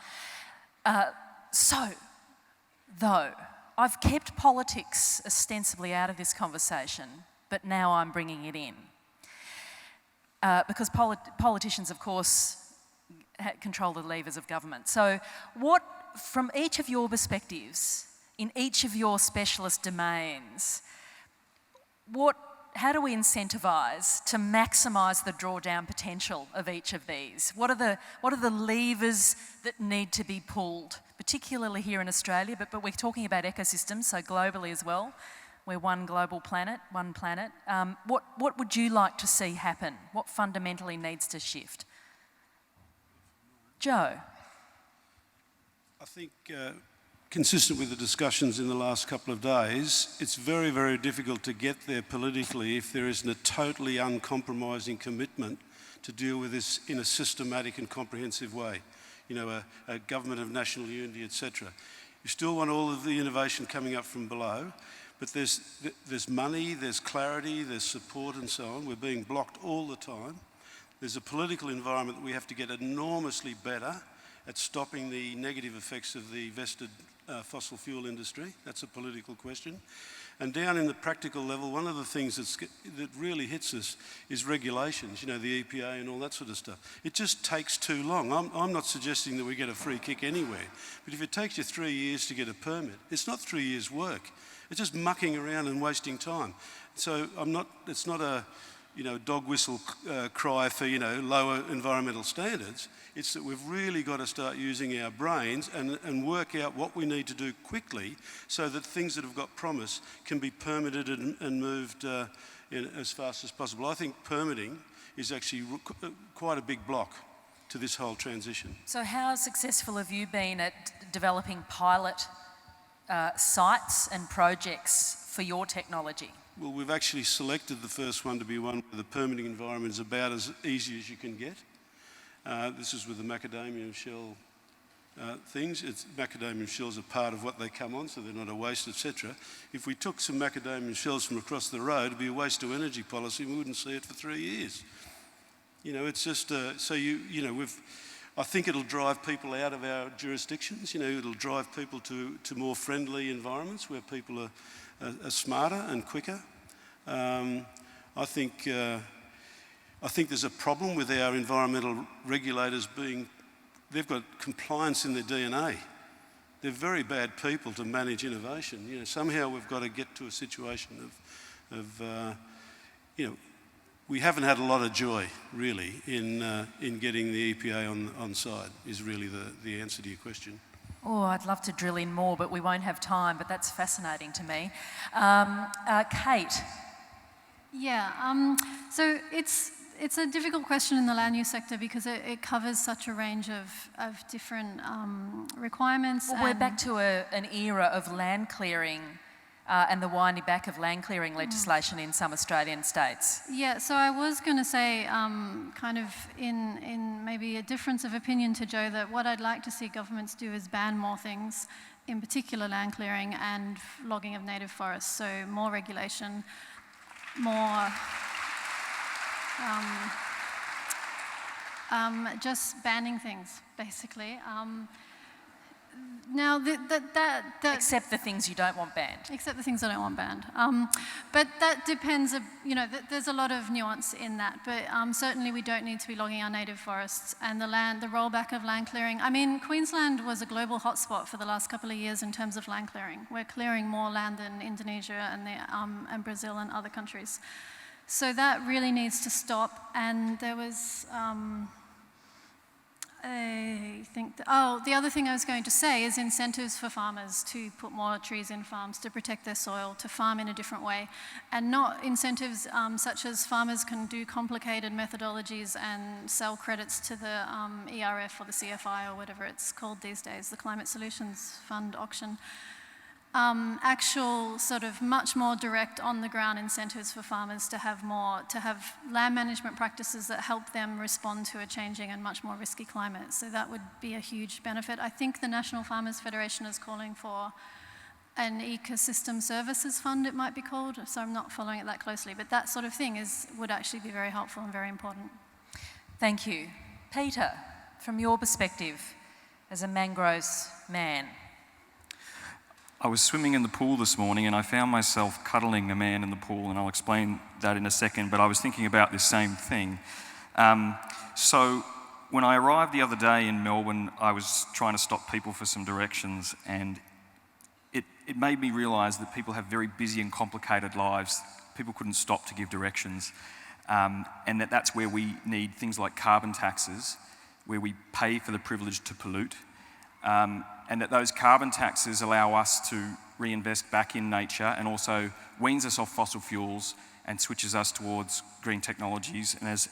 Though, I've kept politics ostensibly out of this conversation, but now I'm bringing it in. Because politicians, of course, control the levers of government. So what, from each of your perspectives, in each of your specialist domains, how do we incentivise to maximise the drawdown potential of each of these? What are the levers that need to be pulled, particularly here in Australia, but we're talking about ecosystems, so globally as well. We're one global planet, one planet. What would you like to see happen? What fundamentally needs to shift? Joe? I think, consistent with the discussions in the last couple of days, it's very, very difficult to get there politically if there isn't a totally uncompromising commitment to deal with this in a systematic and comprehensive way. You know, a government of national unity, etc. You still want all of the innovation coming up from below, but there's money, there's clarity, there's support and so on. We're being blocked all the time. There's a political environment that we have to get enormously better at stopping the negative effects of the vested fossil fuel industry. That's a political question. And down in the practical level, one of the things that really hits us is regulations, you know, the EPA and all that sort of stuff. It just takes too long. I'm not suggesting that we get a free kick anywhere, but if it takes you 3 years to get a permit, it's not 3 years' work. It's just mucking around and wasting time. So it's not a, you know, dog whistle cry for, you know, lower environmental standards. It's that we've really got to start using our brains and work out what we need to do quickly so that things that have got promise can be permitted and moved as fast as possible. I think permitting is actually quite a big block to this whole transition. So how successful have you been at developing pilot sites and projects for your technology? Well, we've actually selected the first one to be one where the permitting environment is about as easy as you can get. This is with the macadamia shell things. Macadamia shells are part of what they come on, so they're not a waste, etc. If we took some macadamia shells from across the road, it'd be a waste of energy policy, and we wouldn't see it for 3 years. You know, it's just, I think it'll drive people out of our jurisdictions. You know, it'll drive people to more friendly environments where people are smarter and quicker. I think there's a problem with our environmental regulators they've got compliance in their DNA. They're very bad people to manage innovation. You know, somehow we've got to get to a situation of we haven't had a lot of joy, really, in getting the EPA on side, is really the answer to your question. Oh, I'd love to drill in more, but we won't have time, but that's fascinating to me. Kate? Yeah, so it's a difficult question in the land use sector because it covers such a range of different requirements. Well, we're back to an era of land clearing and the winding back of land clearing legislation in some Australian states. Yeah, so I was going to say, kind of in maybe a difference of opinion to Joe, that what I'd like to see governments do is ban more things, in particular land clearing and logging of native forests. So more regulation, more just banning things, basically. Now, except the things you don't want banned. Except the things I don't want banned. But that depends, there's a lot of nuance in that. But certainly we don't need to be logging our native forests and the rollback of land clearing. I mean, Queensland was a global hotspot for the last couple of years in terms of land clearing. We're clearing more land than Indonesia and Brazil and other countries. So that really needs to stop. And there was... the other thing I was going to say is incentives for farmers to put more trees in farms, to protect their soil, to farm in a different way, and not incentives such as farmers can do complicated methodologies and sell credits to the ERF or the CFI or whatever it's called these days, the Climate Solutions Fund auction. actual sort of much more direct on-the-ground incentives for farmers to have land management practices that help them respond to a changing and much more risky climate. So that would be a huge benefit. I think the National Farmers Federation is calling for an ecosystem services fund, it might be called, so I'm not following it that closely, but that sort of thing would actually be very helpful and very important. Thank you. Peter, from your perspective as a mangroves man. I was swimming in the pool this morning and I found myself cuddling a man in the pool, and I'll explain that in a second, but I was thinking about this same thing. So when I arrived the other day in Melbourne, I was trying to stop people for some directions, and it made me realise that people have very busy and complicated lives. People couldn't stop to give directions, and that's where we need things like carbon taxes, where we pay for the privilege to pollute, and that those carbon taxes allow us to reinvest back in nature and also weans us off fossil fuels and switches us towards green technologies. And as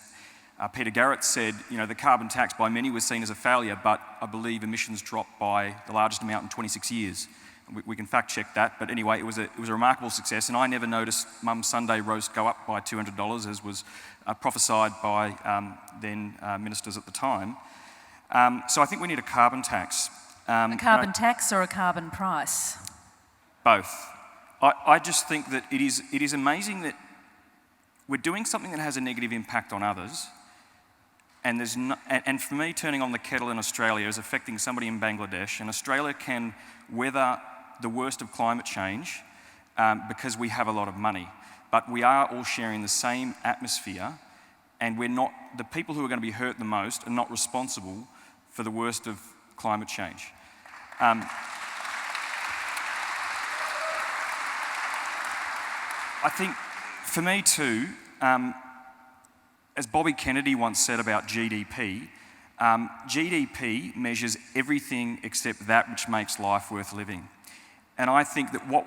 Peter Garrett said, the carbon tax by many was seen as a failure, but I believe emissions dropped by the largest amount in 26 years. We can fact check that, but anyway, it was a remarkable success, and I never noticed Mum's Sunday roast go up by $200, as was prophesied by then ministers at the time. So I think we need a carbon tax. A carbon tax or a carbon price? Both. I just think that it is amazing that we're doing something that has a negative impact on others, and and for me, turning on the kettle in Australia is affecting somebody in Bangladesh, and Australia can weather the worst of climate change because we have a lot of money. But we are all sharing the same atmosphere, and the people who are going to be hurt the most are not responsible for the worst of climate change. I think, for me too, as Bobby Kennedy once said about GDP, GDP measures everything except that which makes life worth living. And I think that what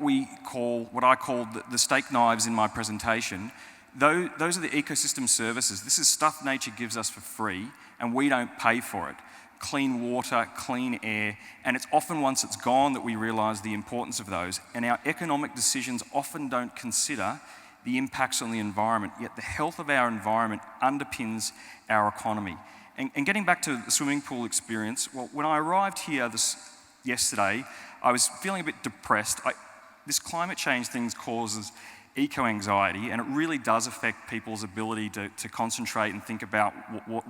I call the steak knives in my presentation, those are the ecosystem services. This is stuff nature gives us for free, and we don't pay for it. Clean water, clean air, and it's often once it's gone that we realise the importance of those. And our economic decisions often don't consider the impacts on the environment, yet the health of our environment underpins our economy. And getting back to the swimming pool experience, well, when I arrived here yesterday, I was feeling a bit depressed. This climate change thing causes eco-anxiety, and it really does affect people's ability to concentrate and think about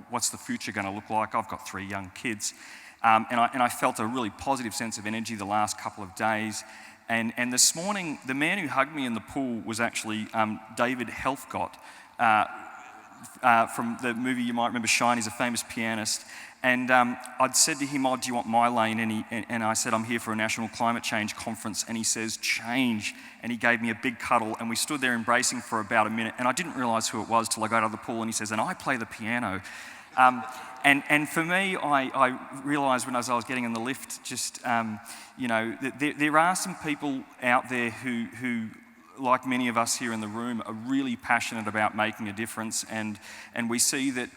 what's the future going to look like. I've got 3 young kids, and I felt a really positive sense of energy the last couple of days. And this morning, the man who hugged me in the pool was actually David Helfgott from the movie you might remember, Shine. He's a famous pianist. And I'd said to him, do you want my lane? And I said, I'm here for a national climate change conference. And he says, change. And he gave me a big cuddle, and we stood there embracing for about a minute. And I didn't realise who it was till I got out of the pool, and he says, and I play the piano. And for me, I realised when I was getting in the lift, there are some people out there who, like many of us here in the room, are really passionate about making a difference, and we see that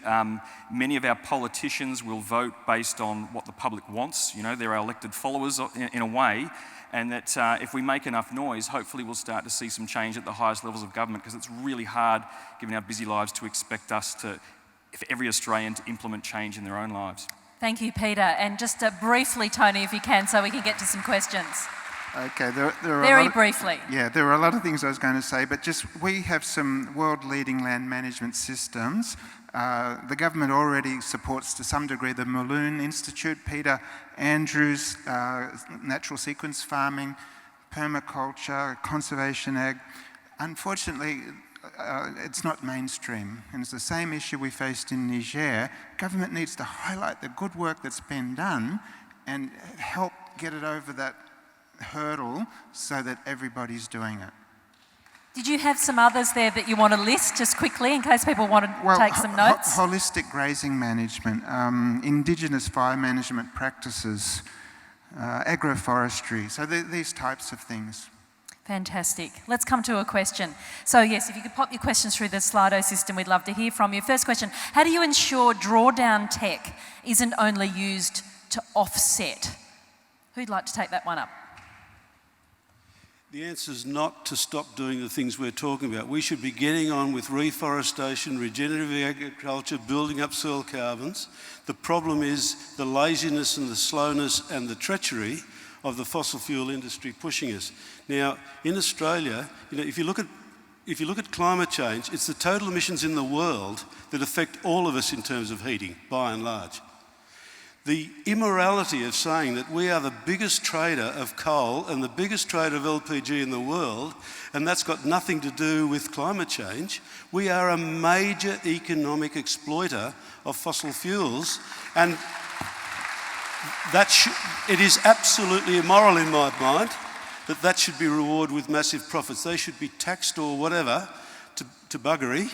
many of our politicians will vote based on what the public wants. They're our elected followers in a way, and that if we make enough noise, hopefully we'll start to see some change at the highest levels of government, because it's really hard, given our busy lives, to expect us for every Australian to implement change in their own lives. Thank you, Peter. And just briefly, Tony, if you can, so we can get to some questions. Okay, there are very briefly. Yeah, there are a lot of things I was going to say, but we have some world-leading land management systems. The government already supports to some degree the Mulloon Institute, Peter Andrews, natural sequence farming, permaculture, conservation ag. Unfortunately, it's not mainstream, and it's the same issue we faced in Niger. Government needs to highlight the good work that's been done and help get it over that hurdle so that everybody's doing it. Did you have some others there that you want to list just quickly in case people want to take some notes? Holistic grazing management, indigenous fire management practices, agroforestry, so these types of things. Fantastic. Let's come to a question. So yes, if you could pop your questions through the Slido system, we'd love to hear from you. First question, how do you ensure drawdown tech isn't only used to offset? Who'd like to take that one up? The answer is not to stop doing the things we're talking about. We should be getting on with reforestation, regenerative agriculture, building up soil carbons. The problem is the laziness and the slowness and the treachery of the fossil fuel industry pushing us. Now, in Australia, if you look at climate change, it's the total emissions in the world that affect all of us in terms of heating, by and large. The immorality of saying that we are the biggest trader of coal and the biggest trader of LPG in the world, and that's got nothing to do with climate change. We are a major economic exploiter of fossil fuels, and it is absolutely immoral in my mind that should be rewarded with massive profits. They should be taxed or whatever to buggery,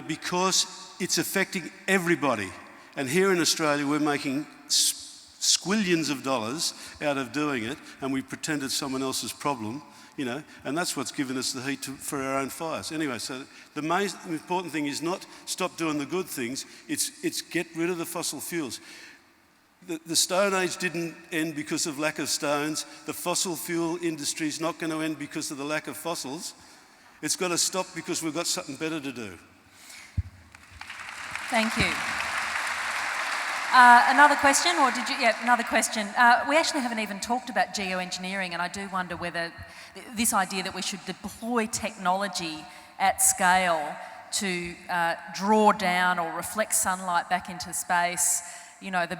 because it's affecting everybody. And here in Australia, we're making squillions of dollars out of doing it, and we pretend it's someone else's problem, and that's what's given us the heat for our own fires. Anyway, so the most important thing is not stop doing the good things, it's get rid of the fossil fuels. The Stone Age didn't end because of lack of stones. The fossil fuel industry is not going to end because of the lack of fossils. It's got to stop because we've got something better to do. Thank you. Another question, or did you? Yeah, another question. We actually haven't even talked about geoengineering, and I do wonder whether this idea that we should deploy technology at scale to draw down or reflect sunlight back into space, the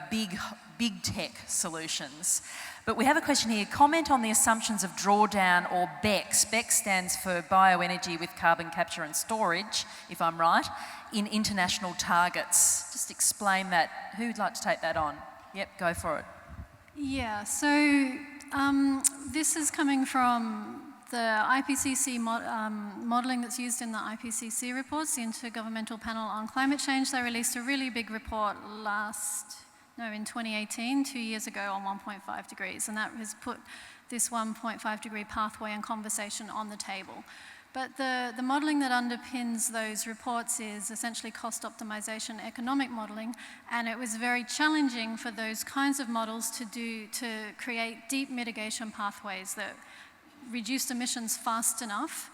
big tech solutions. But we have a question here. Comment on the assumptions of drawdown or BECCS. BECCS stands for bioenergy with carbon capture and storage, if I'm right, in international targets. Just explain that. Who'd like to take that on? Yep, go for it. Yeah, so this is coming from the IPCC modelling that's used in the IPCC reports, the Intergovernmental Panel on Climate Change. They released a really big report in 2018, 2 years ago, on 1.5 degrees, and that has put this 1.5 degree pathway and conversation on the table. But the modelling that underpins those reports is essentially cost optimisation economic modelling, and it was very challenging for those kinds of models to create deep mitigation pathways that reduced emissions fast enough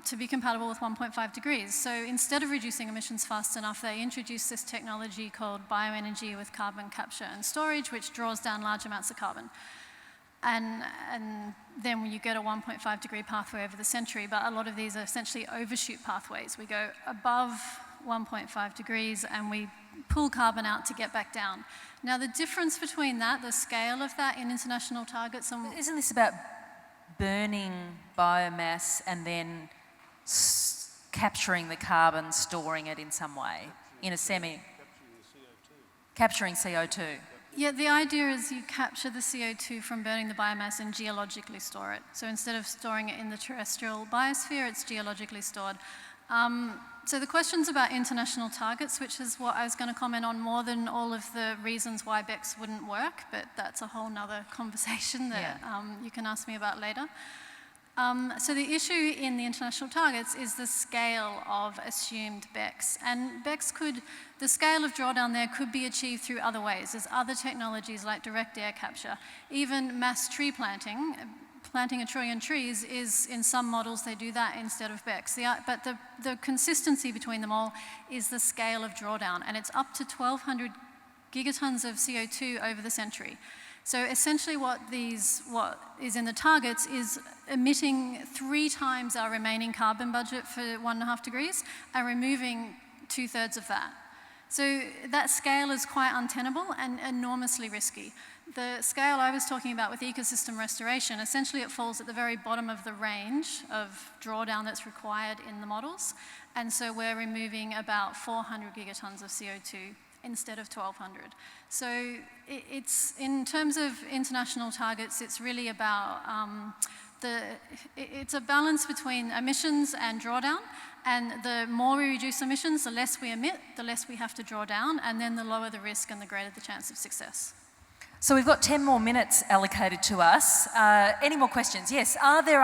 to be compatible with 1.5 degrees. So instead of reducing emissions fast enough, they introduced this technology called bioenergy with carbon capture and storage, which draws down large amounts of carbon. And then you get a 1.5 degree pathway over the century, but a lot of these are essentially overshoot pathways. We go above 1.5 degrees and we pull carbon out to get back down. Now the difference between that, the scale of that in international targets and... Isn't this about burning biomass and then capturing the carbon, storing it in some way, in a semi... Capturing CO2. Yeah, the idea is you capture the CO2 from burning the biomass and geologically store it. So instead of storing it in the terrestrial biosphere, it's geologically stored. So the question's about international targets, which is what I was going to comment on more than all of the reasons why BECCS wouldn't work, but that's a whole nother conversation that you can ask me about later. So the issue in the international targets is the scale of assumed BECCS. And BECCS the scale of drawdown there could be achieved through other ways. There's other technologies like direct air capture. Even mass tree planting 1 trillion trees is, in some models, they do that instead of BECCS. But the consistency between them all is the scale of drawdown. And it's up to 1,200 gigatons of CO2 over the century. So essentially what is in the targets is emitting 3 times our remaining carbon budget for 1.5 degrees and removing 2/3 of that. So that scale is quite untenable and enormously risky. The scale I was talking about with ecosystem restoration, essentially it falls at the very bottom of the range of drawdown that's required in the models. And so we're removing about 400 gigatons of CO2 instead of 1,200. So it's, in terms of international targets, it's really about it's a balance between emissions and drawdown, and the more we reduce emissions, the less we emit, the less we have to draw down, and then the lower the risk and the greater the chance of success. So we've got 10 more minutes allocated to us. Any more questions? Yes, are there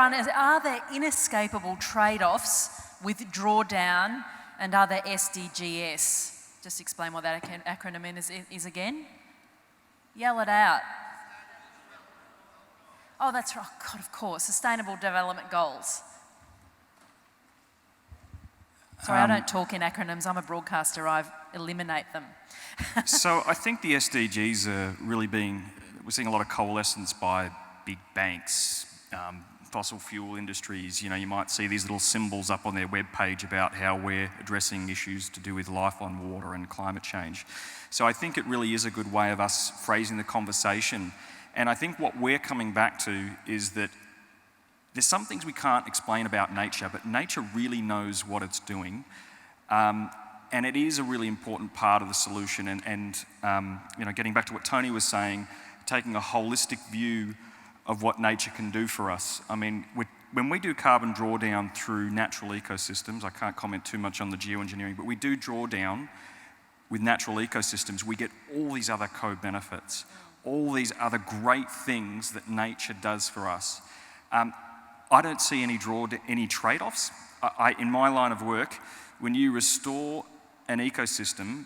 inescapable trade-offs with drawdown and other SDGs? Just explain what that acronym is again. Yell it out. Oh, that's right. God, of course. Sustainable Development Goals. Sorry, I don't talk in acronyms. I'm a broadcaster. I eliminate them. So I think the SDGs are really we're seeing a lot of coalescence by big banks, fossil fuel industries. You know, you might see these little symbols up on their webpage about how we're addressing issues to do with life on water and climate change. So I think it really is a good way of us phrasing the conversation. And I think what we're coming back to is that there's some things we can't explain about nature, but nature really knows what it's doing. And it is a really important part of the solution. And you know, getting back to what Tony was saying, taking a holistic view of what nature can do for us. I mean, when we do carbon drawdown through natural ecosystems, I can't comment too much on the geoengineering, but we do draw down with natural ecosystems, we get all these other co-benefits, all these other great things that nature does for us. I don't see any trade-offs. In my line of work, when you restore an ecosystem,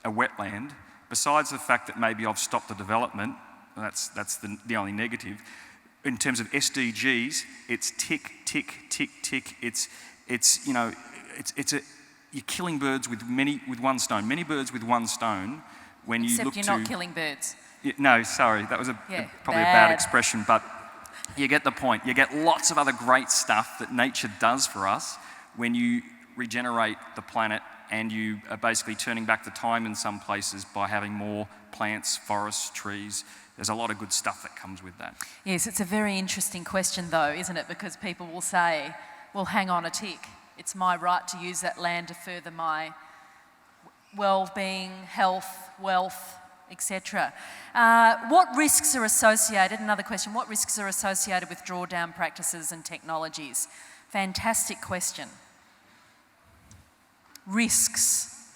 a wetland, besides the fact that maybe I've stopped the development, that's the only negative. In terms of SDGs, it's tick, tick, tick, tick. It's you know, you're killing birds with one stone. Many birds with one stone. When you look Except you're not killing birds. No, sorry, that was probably a bad expression, but you get the point. You get lots of other great stuff that nature does for us when you regenerate the planet, and you are basically turning back the time in some places by having more plants, forests, trees. There's a lot of good stuff that comes with that. Yes, it's a very interesting question though, isn't it? Because people will say, well, hang on a tick. It's my right to use that land to further my well-being, health, wealth, etc. What risks are associated, another question, what risks are associated with drawdown practices and technologies? Fantastic question. Risks.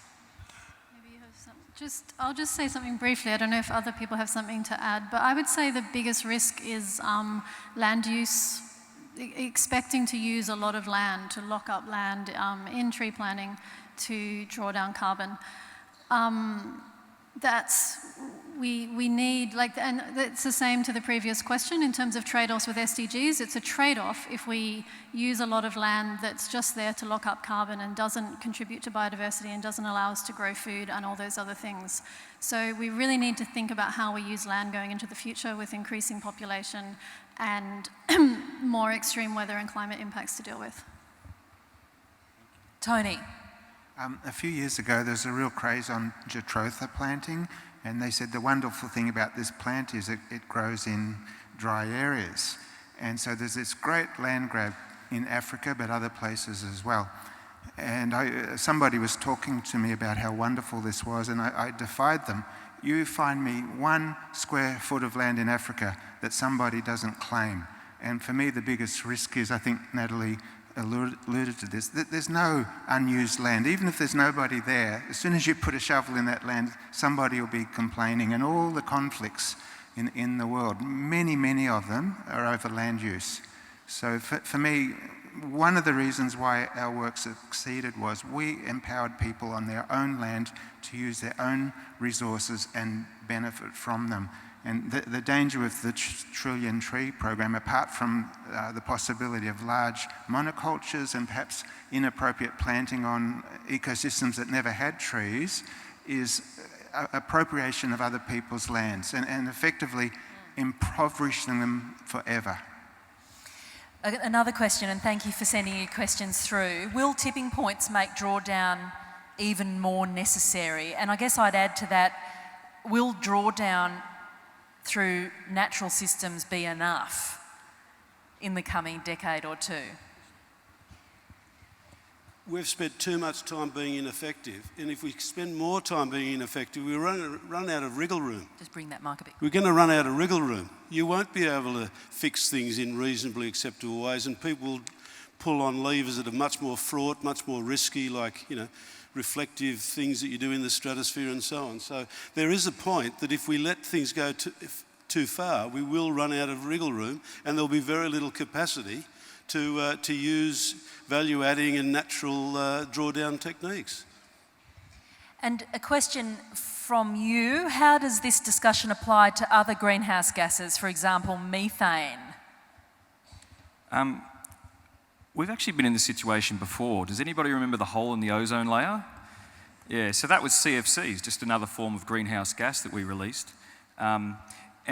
Maybe you have some, I'll just say something briefly. I don't know if other people have something to add, but I would say the biggest risk is land use, expecting to use a lot of land, to lock up land in tree planting to draw down carbon. We need, and it's the same to the previous question in terms of trade-offs with SDGs. It's a trade-off if we use a lot of land that's just there to lock up carbon and doesn't contribute to biodiversity and doesn't allow us to grow food and all those other things. So we really need to think about how we use land going into the future with increasing population and more extreme weather and climate impacts to deal with. Tony. A few years ago, there was a real craze on jatropha planting, and they said the wonderful thing about this plant is it grows in dry areas. And so there's this great land grab in Africa, but other places as well. And somebody was talking to me about how wonderful this was, and I defied them. You find me 1 square foot of land in Africa that somebody doesn't claim. And for me, the biggest risk is, I think Natalie alluded to this, that there's no unused land. Even if there's nobody there, as soon as you put a shovel in that land, somebody will be complaining. And all the conflicts in the world, many of them are over land use. So for me, one of the reasons why our work succeeded was we empowered people on their own land to use their own resources and benefit from them. And the danger with the Trillion Tree program, apart from the possibility of large monocultures and perhaps inappropriate planting on ecosystems that never had trees, is appropriation of other people's lands and effectively impoverishing them forever. Another question, and thank you for sending your questions through. Will tipping points make drawdown even more necessary? And I guess I'd add to that, will drawdown through natural systems be enough in the coming decade or two? We've spent too much time being ineffective, and if we spend more time being ineffective, we run out of wriggle room. Just bring that mic a bit. We're going to run out of wriggle room. You won't be able to fix things in reasonably acceptable ways, and people will pull on levers that are much more fraught, much more risky, like, reflective things that you do in the stratosphere and so on. So there is a point that if we let things go too far, we will run out of wriggle room, and there'll be very little capacity to use value-adding and natural drawdown techniques. And a question from you, how does this discussion apply to other greenhouse gases, for example, methane? We've actually been in this situation before. Does anybody remember the hole in the ozone layer? Yeah, so that was CFCs, just another form of greenhouse gas that we released. And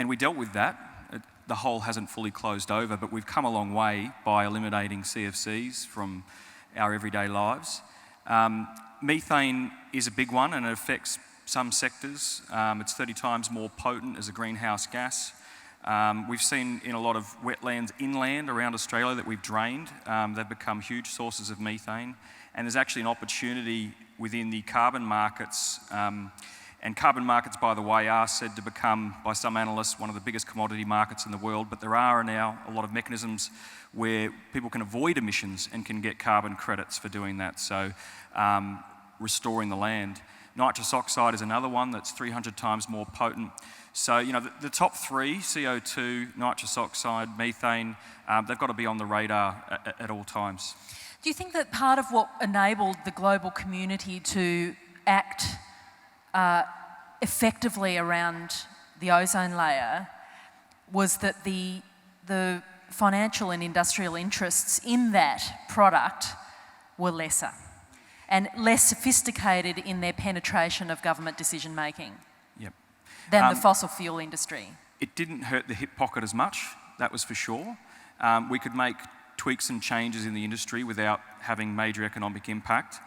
we dealt with that. The hole hasn't fully closed over, but we've come a long way by eliminating CFCs from our everyday lives. Methane is a big one and it affects some sectors. It's 30 times more potent as a greenhouse gas. We've seen in a lot of wetlands inland around Australia that we've drained, they've become huge sources of methane. And there's actually an opportunity within the carbon markets. And carbon markets, by the way, are said to become, by some analysts, one of the biggest commodity markets in the world. But there are now a lot of mechanisms where people can avoid emissions and can get carbon credits for doing that. So restoring the land. Nitrous oxide is another one that's 300 times more potent. So, you know, the top three, CO2, nitrous oxide, methane, they've got to be on the radar at all times. Do you think that part of what enabled the global community to act effectively around the ozone layer was that the financial and industrial interests in that product were lesser and less sophisticated in their penetration of government decision making? Yep. Than the fossil fuel industry? It didn't hurt the hip pocket as much, that was for sure. We could make tweaks and changes in the industry without having major economic impact.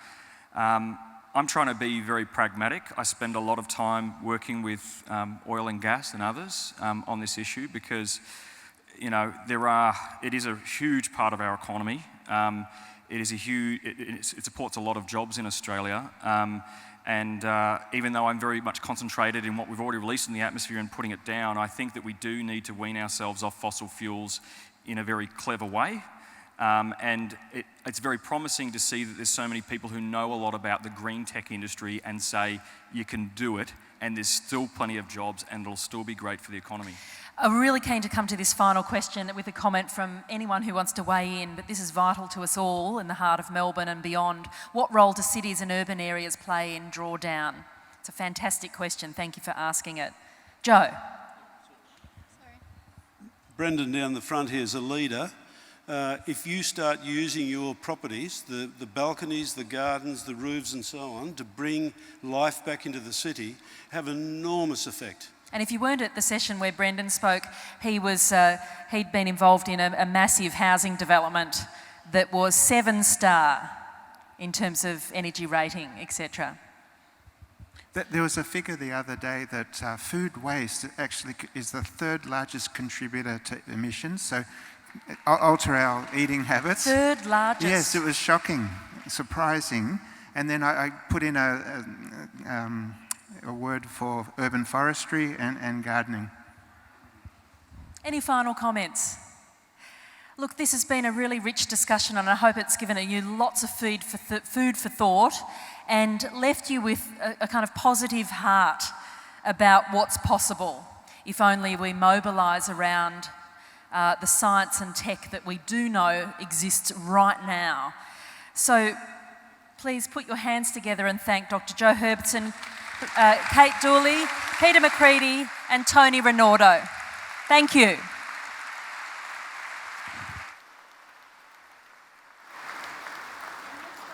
I'm trying to be very pragmatic. I spend a lot of time working with oil and gas and others on this issue because, you know, it is a huge part of our economy. It supports a lot of jobs in Australia. And even though I'm very much concentrated in what we've already released in the atmosphere and putting it down, I think that we do need to wean ourselves off fossil fuels in a very clever way. And it's very promising to see that there's so many people who know a lot about the green tech industry and say, you can do it, and there's still plenty of jobs and it'll still be great for the economy. I'm really keen to come to this final question with a comment from anyone who wants to weigh in, but this is vital to us all in the heart of Melbourne and beyond. What role do cities and urban areas play in drawdown? It's a fantastic question. Thank you for asking it. Joe. Sorry. Brendan down the front here is a leader. If you start using your properties, the balconies, the gardens, the roofs and so on, to bring life back into the city, have an enormous effect. And if you weren't at the session where Brendan spoke, he'd been involved in a massive housing development that was 7-star in terms of energy rating, etc. There was a figure the other day that food waste actually is the third largest contributor to emissions, so alter our eating habits. Third largest? Yes, it was shocking, surprising. And then I put in a word for urban forestry and gardening. Any final comments? Look, this has been a really rich discussion and I hope it's given you lots of food for thought and left you with a kind of positive heart about what's possible if only we mobilise around the science and tech that we do know exists right now. So please put your hands together and thank Dr. Joe Herbertson, Kate Dooley, Peter MaCreadie and Tony Rinaudo. Thank you.